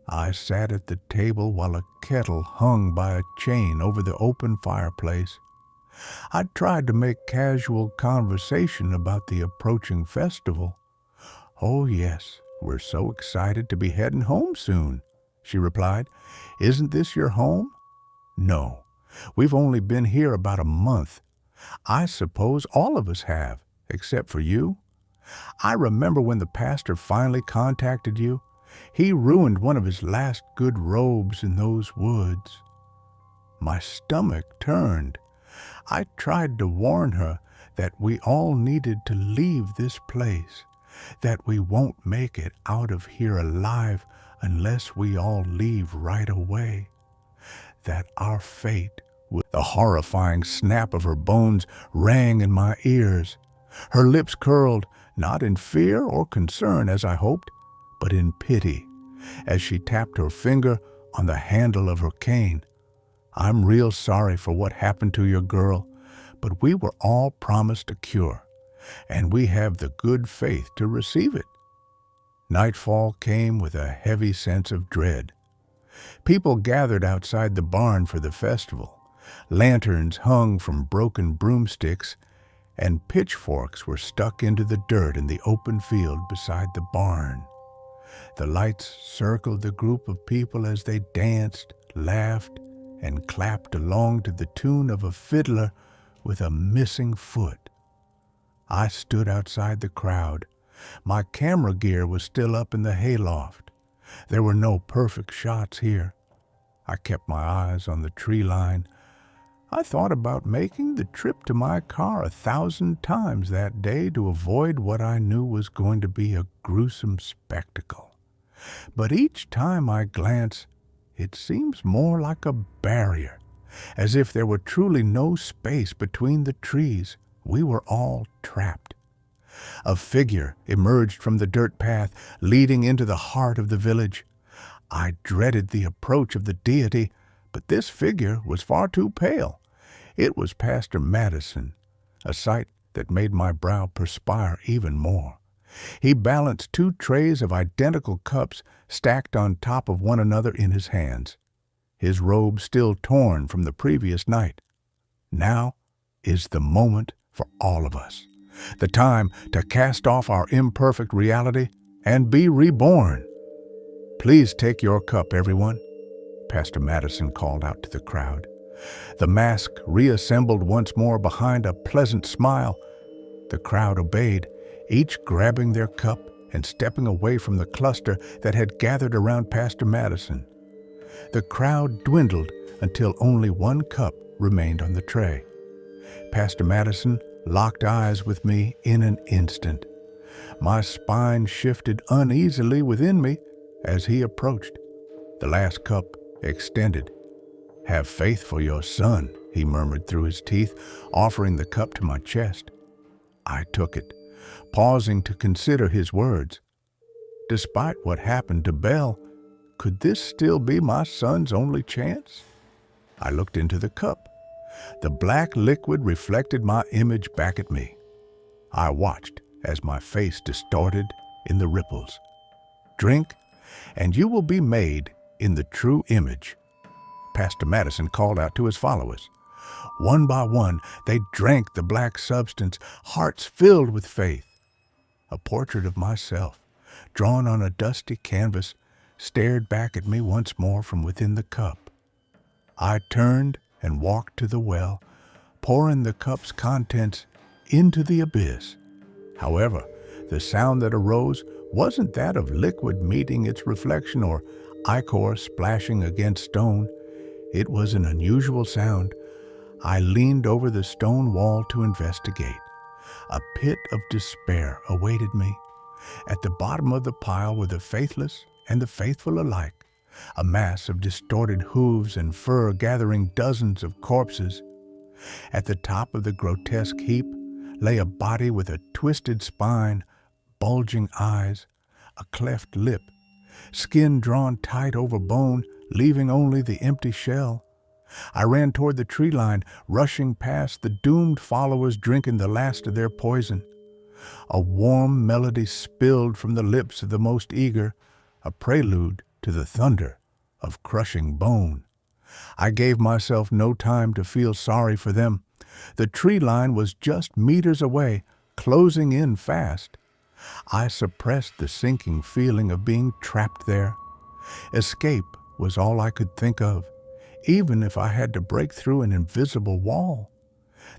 I sat at the table while a kettle hung by a chain over the open fireplace. I tried to make casual conversation about the approaching festival. "Oh, yes, we're so excited to be heading home soon," she replied. "Isn't this your home?" "No, we've only been here about a month. I suppose all of us have, except for you. I remember when the pastor finally contacted you. He ruined one of his last good robes in those woods." My stomach turned. I tried to warn her that we all needed to leave this place, that we won't make it out of here alive unless we all leave right away, that our fate would... The horrifying snap of her bones rang in my ears. Her lips curled, not in fear or concern as I hoped, but in pity, as she tapped her finger on the handle of her cane. "I'm real sorry for what happened to your girl, but we were all promised a cure, and we have the good faith to receive it." Nightfall came with a heavy sense of dread. People gathered outside the barn for the festival. Lanterns hung from broken broomsticks, and pitchforks were stuck into the dirt in the open field beside the barn. The lights circled the group of people as they danced, laughed, and clapped along to the tune of a fiddler with a missing foot. I stood outside the crowd. My camera gear was still up in the hayloft. There were no perfect shots here. I kept my eyes on the tree line. I thought about making the trip to my car 1,000 times that day to avoid what I knew was going to be a gruesome spectacle. But each time I glance, it seems more like a barrier, as if there were truly no space between the trees. We were all trapped. A figure emerged from the dirt path leading into the heart of the village. I dreaded the approach of the deity, but this figure was far too pale. It was Pastor Madison, a sight that made my brow perspire even more. He balanced 2 trays of identical cups stacked on top of one another in his hands, his robe still torn from the previous night. Now is the moment for all of us, the time to cast off our imperfect reality and be reborn. "Please take your cup, everyone," Pastor Madison called out to the crowd. The mask reassembled once more behind a pleasant smile. The crowd obeyed, each grabbing their cup and stepping away from the cluster that had gathered around Pastor Madison. The crowd dwindled until only 1 cup remained on the tray. Pastor Madison locked eyes with me in an instant. My spine shifted uneasily within me as he approached. The last cup extended. "Have faith for your son," he murmured through his teeth, offering the cup to my chest. I took it, pausing to consider his words. Despite what happened to Belle, could this still be my son's only chance? I looked into the cup. The black liquid reflected my image back at me. I watched as my face distorted in the ripples. "Drink, and you will be made in the true image," Pastor Madison called out to his followers. One by one, they drank the black substance, hearts filled with faith. A portrait of myself, drawn on a dusty canvas, stared back at me once more from within the cup. I turned and walked to the well, pouring the cup's contents into the abyss. However, the sound that arose wasn't that of liquid meeting its reflection or ichor splashing against stone. It was an unusual sound. I leaned over the stone wall to investigate. A pit of despair awaited me. At the bottom of the pile were the faithless and the faithful alike, a mass of distorted hooves and fur gathering dozens of corpses. At the top of the grotesque heap lay a body with a twisted spine, bulging eyes, a cleft lip, skin drawn tight over bone, leaving only the empty shell. I ran toward the tree line, rushing past the doomed followers drinking the last of their poison. A warm melody spilled from the lips of the most eager, a prelude to the thunder of crushing bone. I gave myself no time to feel sorry for them. The tree line was just meters away, closing in fast. I suppressed the sinking feeling of being trapped there. Escape was all I could think of, even if I had to break through an invisible wall.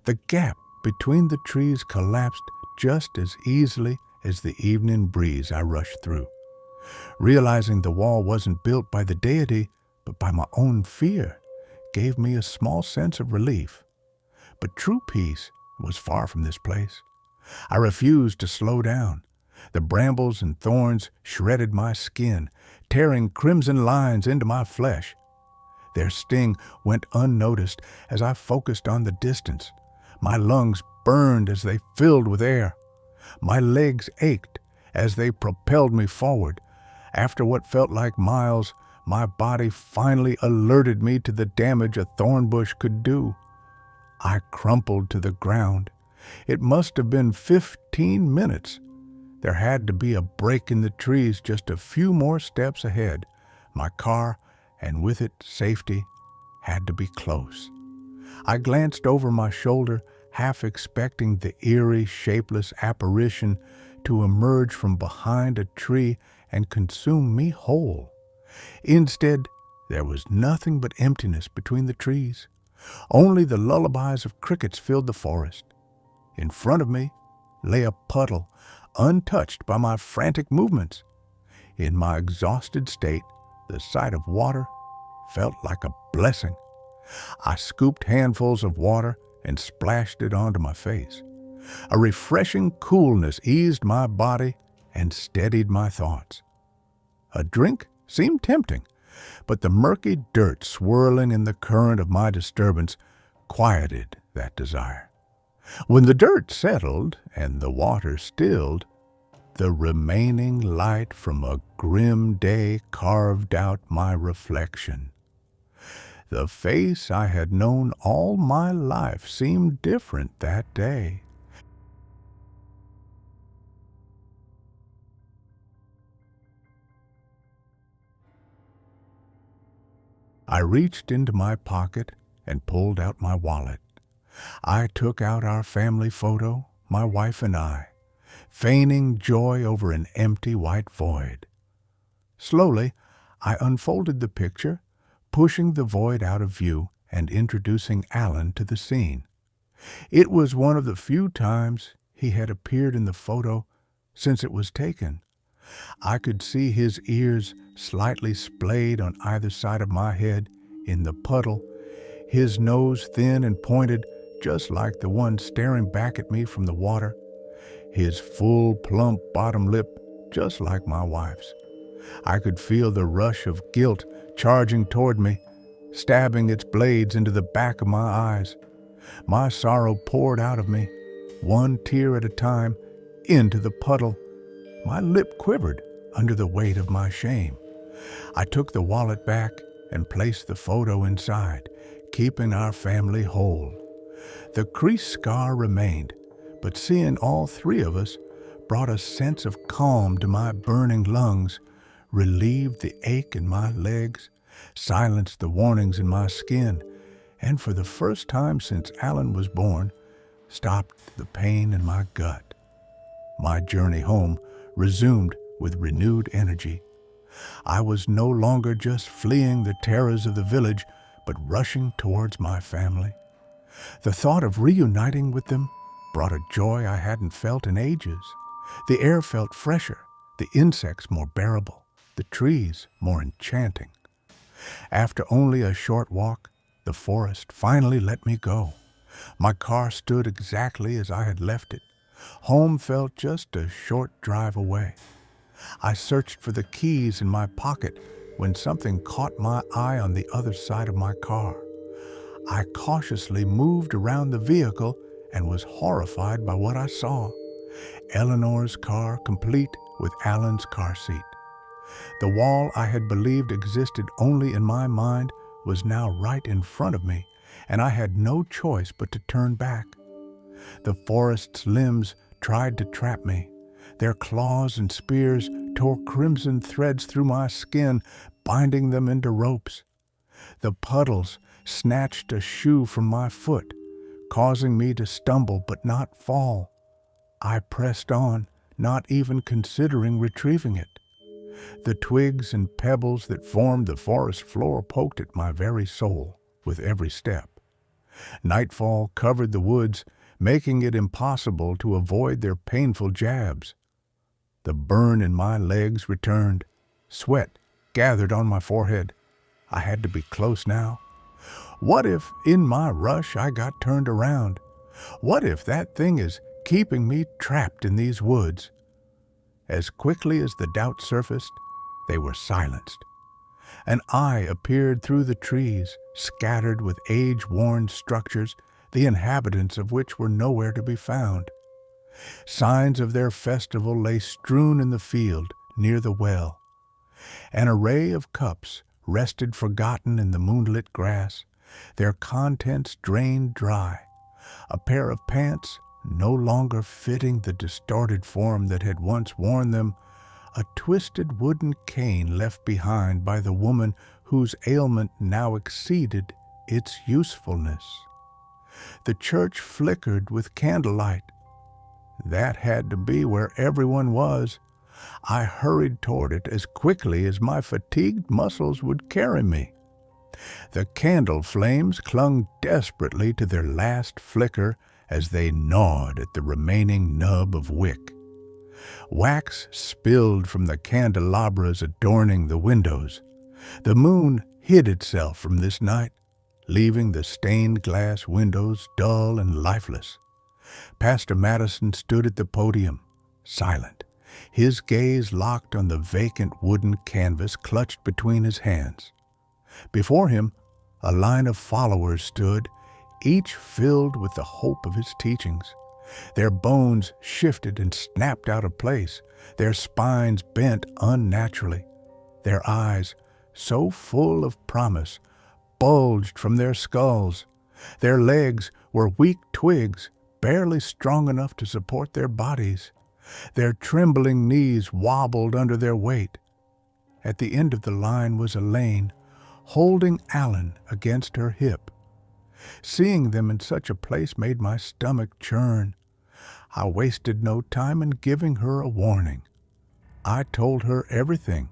The gap between the trees collapsed just as easily as the evening breeze I rushed through. Realizing the wall wasn't built by the deity, but by my own fear, gave me a small sense of relief. But true peace was far from this place. I refused to slow down. The brambles and thorns shredded my skin, tearing crimson lines into my flesh. Their sting went unnoticed as I focused on the distance. My lungs burned as they filled with air. My legs ached as they propelled me forward. After what felt like miles, my body finally alerted me to the damage a thorn bush could do. I crumpled to the ground. It must have been 15 minutes. There had to be a break in the trees just a few more steps ahead. My car, and with it safety, had to be close. I glanced over my shoulder, half expecting the eerie, shapeless apparition to emerge from behind a tree and consume me whole. Instead, there was nothing but emptiness between the trees. Only the lullabies of crickets filled the forest. In front of me lay a puddle, untouched by my frantic movements. In my exhausted state, the sight of water felt like a blessing. I scooped handfuls of water and splashed it onto my face. A refreshing coolness eased my body and steadied my thoughts. A drink seemed tempting, but the murky dirt swirling in the current of my disturbance quieted that desire. When the dirt settled and the water stilled, the remaining light from a grim day carved out my reflection. The face I had known all my life seemed different that day. I reached into my pocket and pulled out my wallet. I took out our family photo, my wife and I, feigning joy over an empty white void. Slowly, I unfolded the picture, pushing the void out of view and introducing Alan to the scene. It was one of the few times he had appeared in the photo since it was taken. I could see his ears slightly splayed on either side of my head in the puddle, his nose thin and pointed just like the one staring back at me from the water, his full, plump bottom lip just like my wife's. I could feel the rush of guilt charging toward me, stabbing its blades into the back of my eyes. My sorrow poured out of me, one tear at a time, into the puddle. My lip quivered under the weight of my shame. I took the wallet back and placed the photo inside, keeping our family whole. The crease scar remained, but seeing all three of us brought a sense of calm to my burning lungs, relieved the ache in my legs, silenced the warnings in my skin, and for the first time since Alan was born, stopped the pain in my gut. My journey home resumed with renewed energy. I was no longer just fleeing the terrors of the village, but rushing towards my family. The thought of reuniting with them brought a joy I hadn't felt in ages. The air felt fresher, the insects more bearable, the trees more enchanting. After only a short walk, the forest finally let me go. My car stood exactly as I had left it. Home felt just a short drive away. I searched for the keys in my pocket, when something caught my eye on the other side of my car. I cautiously moved around the vehicle and was horrified by what I saw. Eleanor's car, complete with Alan's car seat. The wall I had believed existed only in my mind was now right in front of me, and I had no choice but to turn back. The forest's limbs tried to trap me. Their claws and spears tore crimson threads through my skin, binding them into ropes. The puddles snatched a shoe from my foot, causing me to stumble but not fall. I pressed on, not even considering retrieving it. The twigs and pebbles that formed the forest floor poked at my very soul with every step. Nightfall covered the woods, making it impossible to avoid their painful jabs. The burn in my legs returned. Sweat gathered on my forehead. I had to be close now. What if, in my rush, I got turned around? What if that thing is keeping me trapped in these woods? As quickly as the doubt surfaced, they were silenced. An eye appeared through the trees, scattered with age-worn structures, the inhabitants of which were nowhere to be found. Signs of their festival lay strewn in the field near the well. An array of cups rested forgotten in the moonlit grass, their contents drained dry. A pair of pants no longer fitting the distorted form that had once worn them, a twisted wooden cane left behind by the woman whose ailment now exceeded its usefulness. The church flickered with candlelight. That had to be where everyone was. I hurried toward it as quickly as my fatigued muscles would carry me. The candle flames clung desperately to their last flicker as they gnawed at the remaining nub of wick. Wax spilled from the candelabras adorning the windows. The moon hid itself from this night, leaving the stained glass windows dull and lifeless. Pastor Madison stood at the podium, silent, his gaze locked on the vacant wooden canvas clutched between his hands. Before him, a line of followers stood, each filled with the hope of his teachings. Their bones shifted and snapped out of place, their spines bent unnaturally. Their eyes, so full of promise, bulged from their skulls. Their legs were weak twigs, barely strong enough to support their bodies. Their trembling knees wobbled under their weight. At the end of the line was Elaine, holding Alan against her hip. Seeing them in such a place made my stomach churn. I wasted no time in giving her a warning. I told her everything,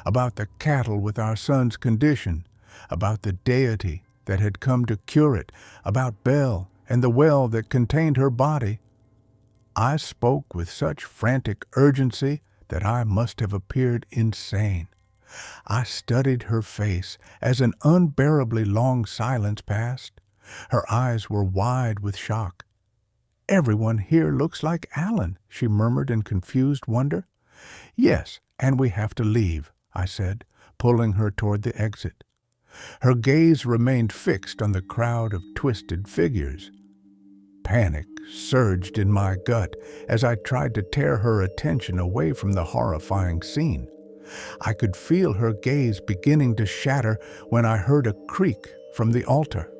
about the cattle with our son's condition, about the deity that had come to cure it, about Belle and the well that contained her body. I spoke with such frantic urgency that I must have appeared insane. I studied her face as an unbearably long silence passed. Her eyes were wide with shock. "Everyone here looks like Alan," she murmured in confused wonder. "Yes, and we have to leave," I said, pulling her toward the exit. Her gaze remained fixed on the crowd of twisted figures. Panic surged in my gut as I tried to tear her attention away from the horrifying scene. I could feel her gaze beginning to shatter when I heard a creak from the altar.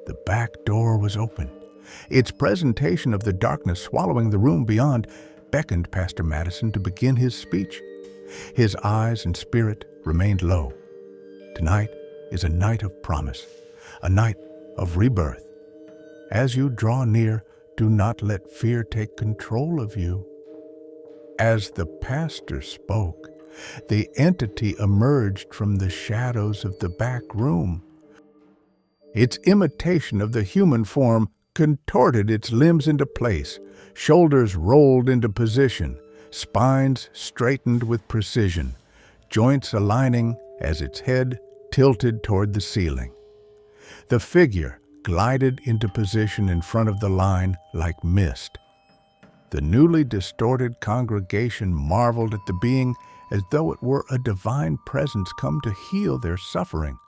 The back door was open. Its presentation of the darkness swallowing the room beyond beckoned Pastor Madison to begin his speech. His eyes and spirit remained low. Tonight is a night of promise, a night of rebirth. As you draw near, do not let fear take control of you. As the pastor spoke, the entity emerged from the shadows of the back room. Its imitation of the human form contorted its limbs into place, shoulders rolled into position, spines straightened with precision, joints aligning as its head tilted toward the ceiling. The figure glided into position in front of the line like mist. The newly distorted congregation marveled at the being as though it were a divine presence come to heal their suffering.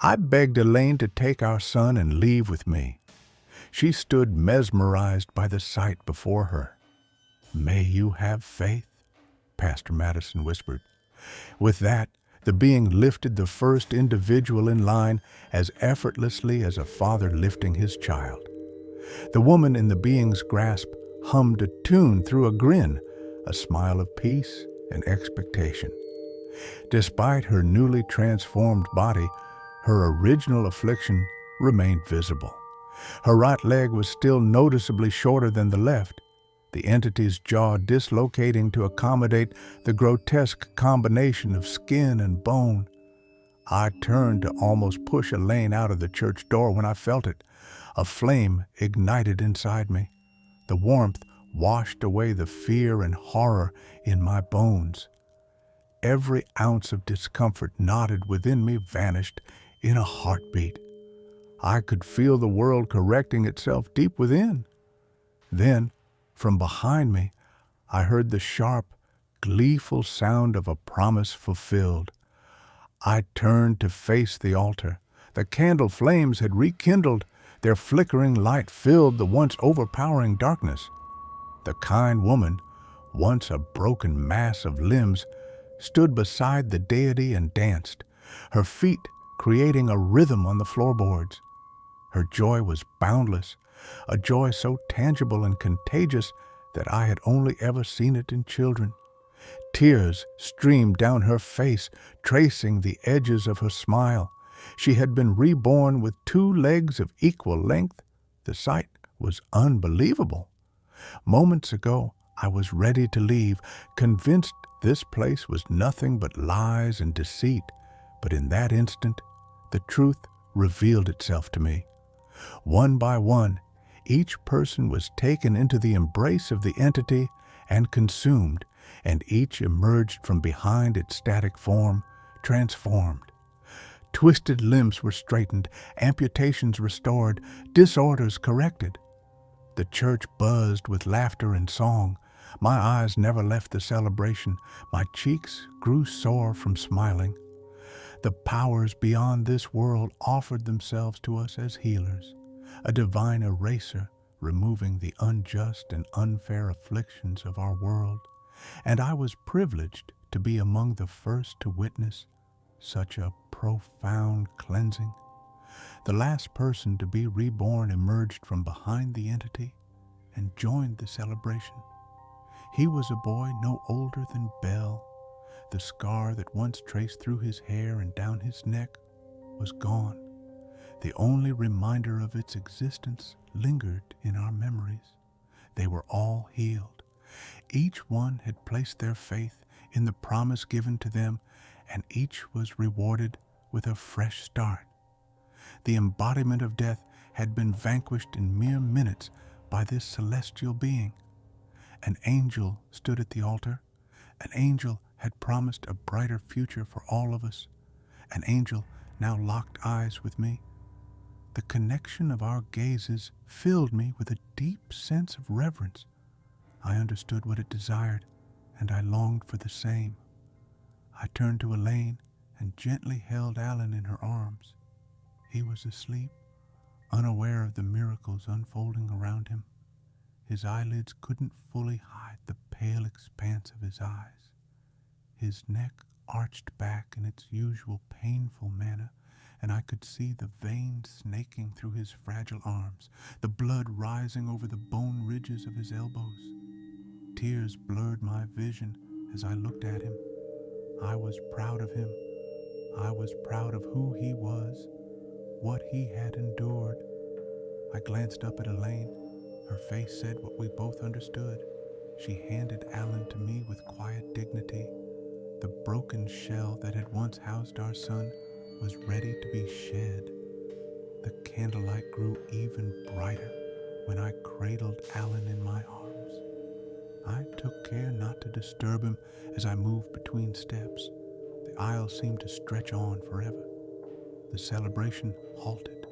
I begged Elaine to take our son and leave with me. She stood mesmerized by the sight before her. "May you have faith," Pastor Madison whispered. With that, the being lifted the first individual in line as effortlessly as a father lifting his child. The woman in the being's grasp hummed a tune through a grin, a smile of peace and expectation. Despite her newly transformed body, her original affliction remained visible. Her right leg was still noticeably shorter than the left, the entity's jaw dislocating to accommodate the grotesque combination of skin and bone. I turned to almost push Elaine out of the church door when I felt it. A flame ignited inside me. The warmth washed away the fear and horror in my bones. Every ounce of discomfort knotted within me vanished in a heartbeat. I could feel the world correcting itself deep within. Then, from behind me, I heard the sharp, gleeful sound of a promise fulfilled. I turned to face the altar. The candle flames had rekindled. Their flickering light filled the once overpowering darkness. The kind woman, once a broken mass of limbs, stood beside the deity and danced, her feet creating a rhythm on the floorboards. Her joy was boundless, a joy so tangible and contagious that I had only ever seen it in children. Tears streamed down her face, tracing the edges of her smile. She had been reborn with 2 legs of equal length. The sight was unbelievable. Moments ago, I was ready to leave, convinced this place was nothing but lies and deceit. But in that instant, the truth revealed itself to me. One by one, each person was taken into the embrace of the entity and consumed, and each emerged from behind its static form, transformed. Twisted limbs were straightened, amputations restored, disorders corrected. The church buzzed with laughter and song. My eyes never left the celebration. My cheeks grew sore from smiling. The powers beyond this world offered themselves to us as healers, a divine eraser removing the unjust and unfair afflictions of our world. And I was privileged to be among the first to witness such a profound cleansing. The last person to be reborn emerged from behind the entity and joined the celebration. He was a boy no older than Belle. The scar that once traced through his hair and down his neck was gone. The only reminder of its existence lingered in our memories. They were all healed. Each one had placed their faith in the promise given to them, and each was rewarded with a fresh start. The embodiment of death had been vanquished in mere minutes by this celestial being. An angel stood at the altar. An angel had promised a brighter future for all of us. An angel now locked eyes with me. The connection of our gazes filled me with a deep sense of reverence. I understood what it desired, and I longed for the same. I turned to Elaine and gently held Alan in her arms. He was asleep, unaware of the miracles unfolding around him. His eyelids couldn't fully hide the pale expanse of his eyes. His neck arched back in its usual painful manner, and I could see the veins snaking through his fragile arms, the blood rising over the bone ridges of his elbows. Tears blurred my vision as I looked at him. I was proud of him. I was proud of who he was, what he had endured. I glanced up at Elaine. Her face said what we both understood. She handed Alan to me with quiet dignity. The broken shell that had once housed our son was ready to be shed. The candlelight grew even brighter when I cradled Alan in my arms. I took care not to disturb him as I moved between steps. The aisle seemed to stretch on forever. The celebration halted.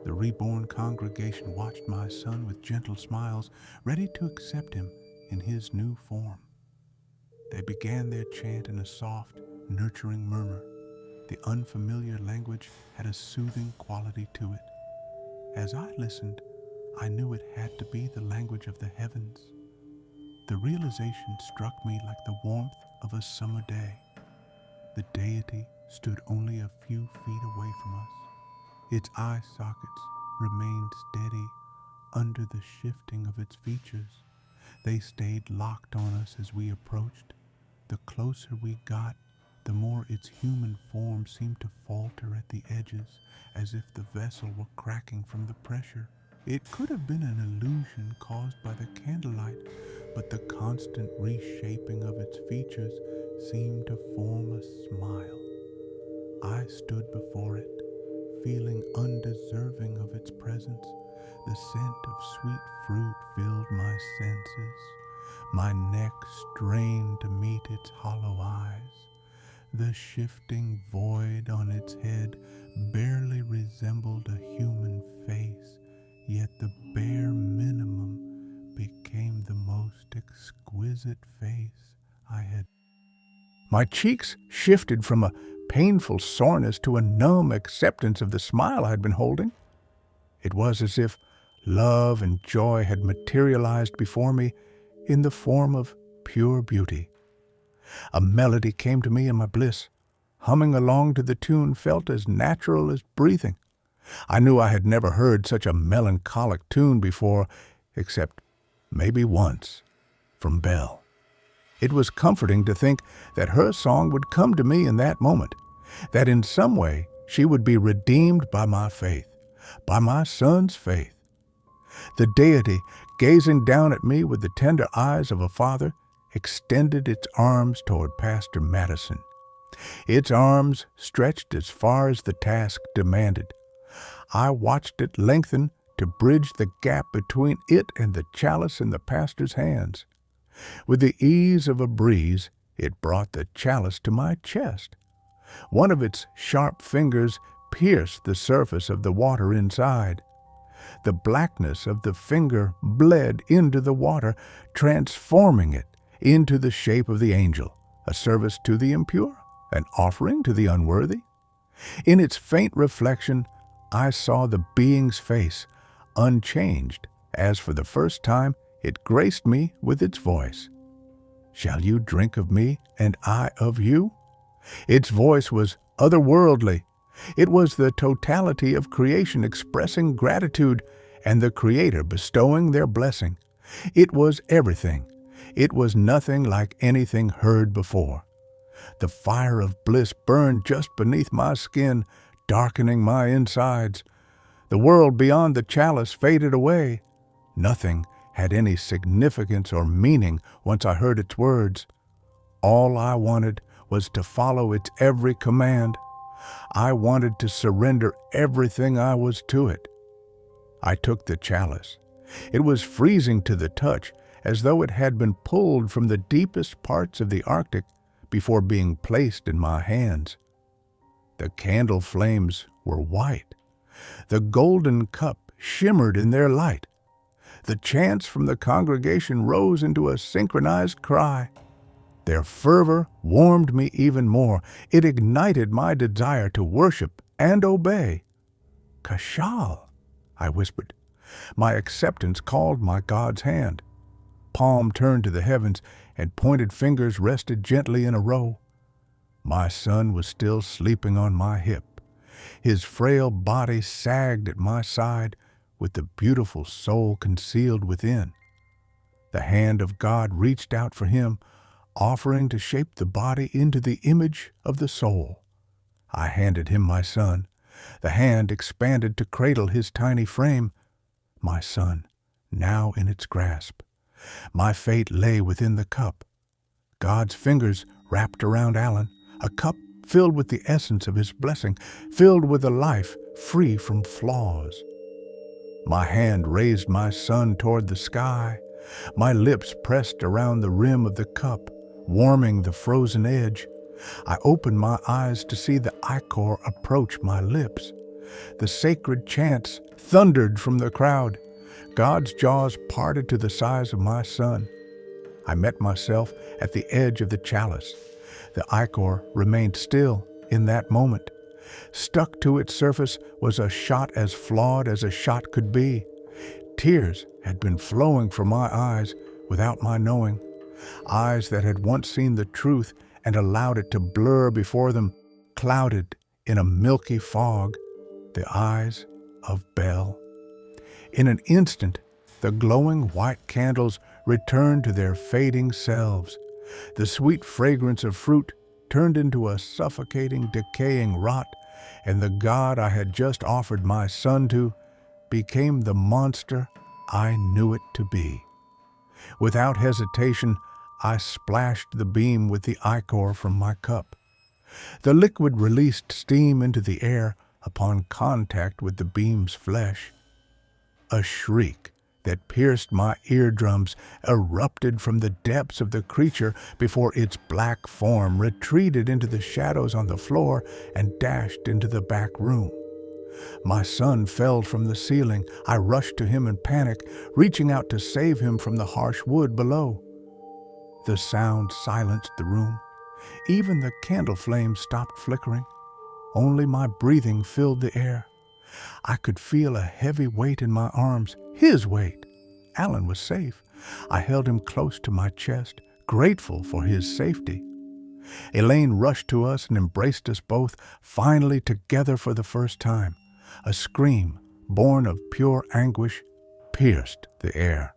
The reborn congregation watched my son with gentle smiles, ready to accept him in his new form. They began their chant in a soft, nurturing murmur. The unfamiliar language had a soothing quality to it. As I listened, I knew it had to be the language of the heavens. The realization struck me like the warmth of a summer day. The deity stood only a few feet away from us. Its eye sockets remained steady under the shifting of its features. They stayed locked on us as we approached. The closer we got, the more its human form seemed to falter at the edges, as if the vessel were cracking from the pressure. It could have been an illusion caused by the candlelight, but the constant reshaping of its features seemed to form a smile. I stood before it, feeling undeserving of its presence. The scent of sweet fruit filled my senses. My neck strained to meet its hollow eyes. The shifting void on its head barely resembled a human face, yet the bare minimum became the most exquisite face I had. My cheeks shifted from a painful soreness to a numb acceptance of the smile I'd been holding. It was as if love and joy had materialized before me in the form of pure beauty. A melody came to me in my bliss. Humming along to the tune felt as natural as breathing. I knew I had never heard such a melancholic tune before, except maybe once, from Belle. It was comforting to think that her song would come to me in that moment, that in some way she would be redeemed by my faith, by my son's faith. The deity, gazing down at me with the tender eyes of a father, extended its arms toward Pastor Madison. Its arms stretched as far as the task demanded. I watched it lengthen to bridge the gap between it and the chalice in the pastor's hands. With the ease of a breeze, it brought the chalice to my chest. One of its sharp fingers pierced the surface of the water inside. The blackness of the finger bled into the water, transforming it into the shape of the angel, a service to the impure, an offering to the unworthy. In its faint reflection, I saw the being's face, unchanged, as for the first time it graced me with its voice. "Shall you drink of me, and I of you?" Its voice was otherworldly. It was the totality of creation expressing gratitude and the Creator bestowing their blessing. It was everything. It was nothing like anything heard before. The fire of bliss burned just beneath my skin, darkening my insides. The world beyond the chalice faded away. Nothing had any significance or meaning once I heard its words. All I wanted was to follow its every command. I wanted to surrender everything I was to it. I took the chalice. It was freezing to the touch, as though it had been pulled from the deepest parts of the Arctic before being placed in my hands. The candle flames were white. The golden cup shimmered in their light. The chants from the congregation rose into a synchronized cry. Their fervor warmed me even more. It ignited my desire to worship and obey. "Kashal," I whispered. My acceptance called my God's hand. Palm turned to the heavens, and pointed fingers rested gently in a row. My son was still sleeping on my hip. His frail body sagged at my side, with the beautiful soul concealed within. The hand of God reached out for him, offering to shape the body into the image of the soul. I handed him my son. The hand expanded to cradle his tiny frame. My son, now in its grasp. My fate lay within the cup. God's fingers wrapped around Alan, a cup filled with the essence of his blessing, filled with a life free from flaws. My hand raised my son toward the sky. My lips pressed around the rim of the cup, warming the frozen edge. I opened my eyes to see the ichor approach my lips. The sacred chants thundered from the crowd. God's jaws parted to the size of my son. I met myself at the edge of the chalice. The ichor remained still in that moment. Stuck to its surface was a shot as flawed as a shot could be. Tears had been flowing from my eyes without my knowing, eyes that had once seen the truth and allowed it to blur before them, clouded in a milky fog, the eyes of Belle. In an instant, the glowing white candles returned to their fading selves. The sweet fragrance of fruit turned into a suffocating, decaying rot, and the God I had just offered my son to became the monster I knew it to be. Without hesitation, I splashed the beam with the ichor from my cup. The liquid released steam into the air upon contact with the beam's flesh. A shriek that pierced my eardrums erupted from the depths of the creature before its black form retreated into the shadows on the floor and dashed into the back room. My son fell from the ceiling. I rushed to him in panic, reaching out to save him from the harsh wood below. The sound silenced the room. Even the candle flames stopped flickering. Only my breathing filled the air. I could feel a heavy weight in my arms, his weight. Alan was safe. I held him close to my chest, grateful for his safety. Elaine rushed to us and embraced us both, finally together for the first time. A scream, born of pure anguish, pierced the air.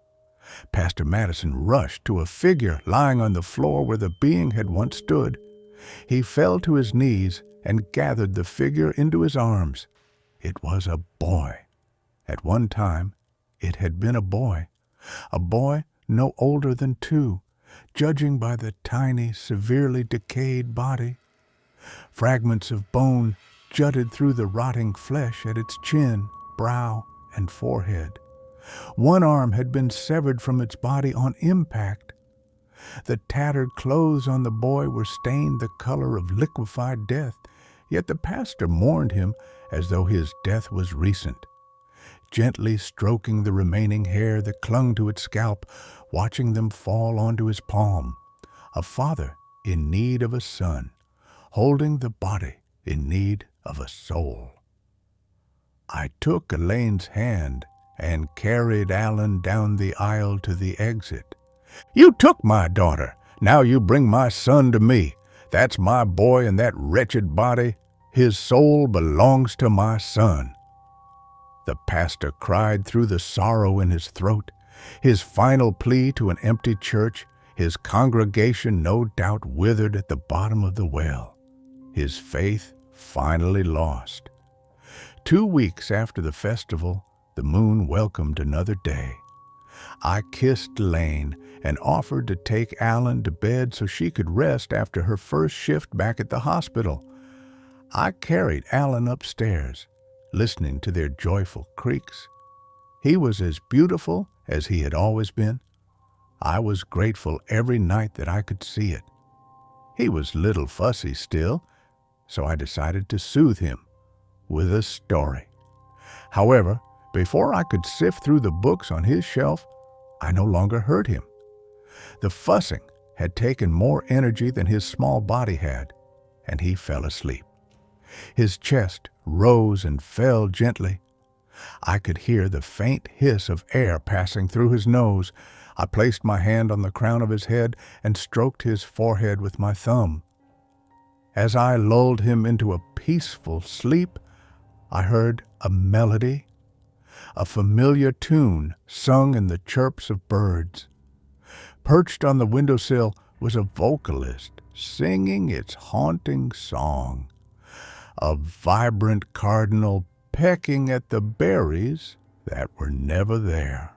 Pastor Madison rushed to a figure lying on the floor where the being had once stood. He fell to his knees and gathered the figure into his arms. It was a boy. At one time, it had been a boy no older than 2, judging by the tiny, severely decayed body. Fragments of bone jutted through the rotting flesh at its chin, brow, and forehead. One arm had been severed from its body on impact. The tattered clothes on the boy were stained the color of liquefied death, yet the pastor mourned him as though his death was recent. Gently stroking the remaining hair that clung to its scalp, watching them fall onto his palm. A father in need of a son, holding the body in need of a soul. I took Elaine's hand and carried Alan down the aisle to the exit. "You took my daughter. Now you bring my son to me. That's my boy in that wretched body. His soul belongs to my son." The pastor cried through the sorrow in his throat, his final plea to an empty church, his congregation no doubt withered at the bottom of the well, his faith finally lost. 2 weeks after the festival, the moon welcomed another day. I kissed Elaine and offered to take Alan to bed so she could rest after her first shift back at the hospital. I carried Alan upstairs, listening to their joyful creaks. He was as beautiful as he had always been. I was grateful every night that I could see it. He was a little fussy still, so I decided to soothe him with a story. However, before I could sift through the books on his shelf, I no longer heard him. The fussing had taken more energy than his small body had, and he fell asleep. His chest rose and fell gently. I could hear the faint hiss of air passing through his nose. I placed my hand on the crown of his head and stroked his forehead with my thumb. As I lulled him into a peaceful sleep, I heard a melody, a familiar tune sung in the chirps of birds. Perched on the windowsill was a vocalist singing its haunting song, a vibrant cardinal pecking at the berries that were never there.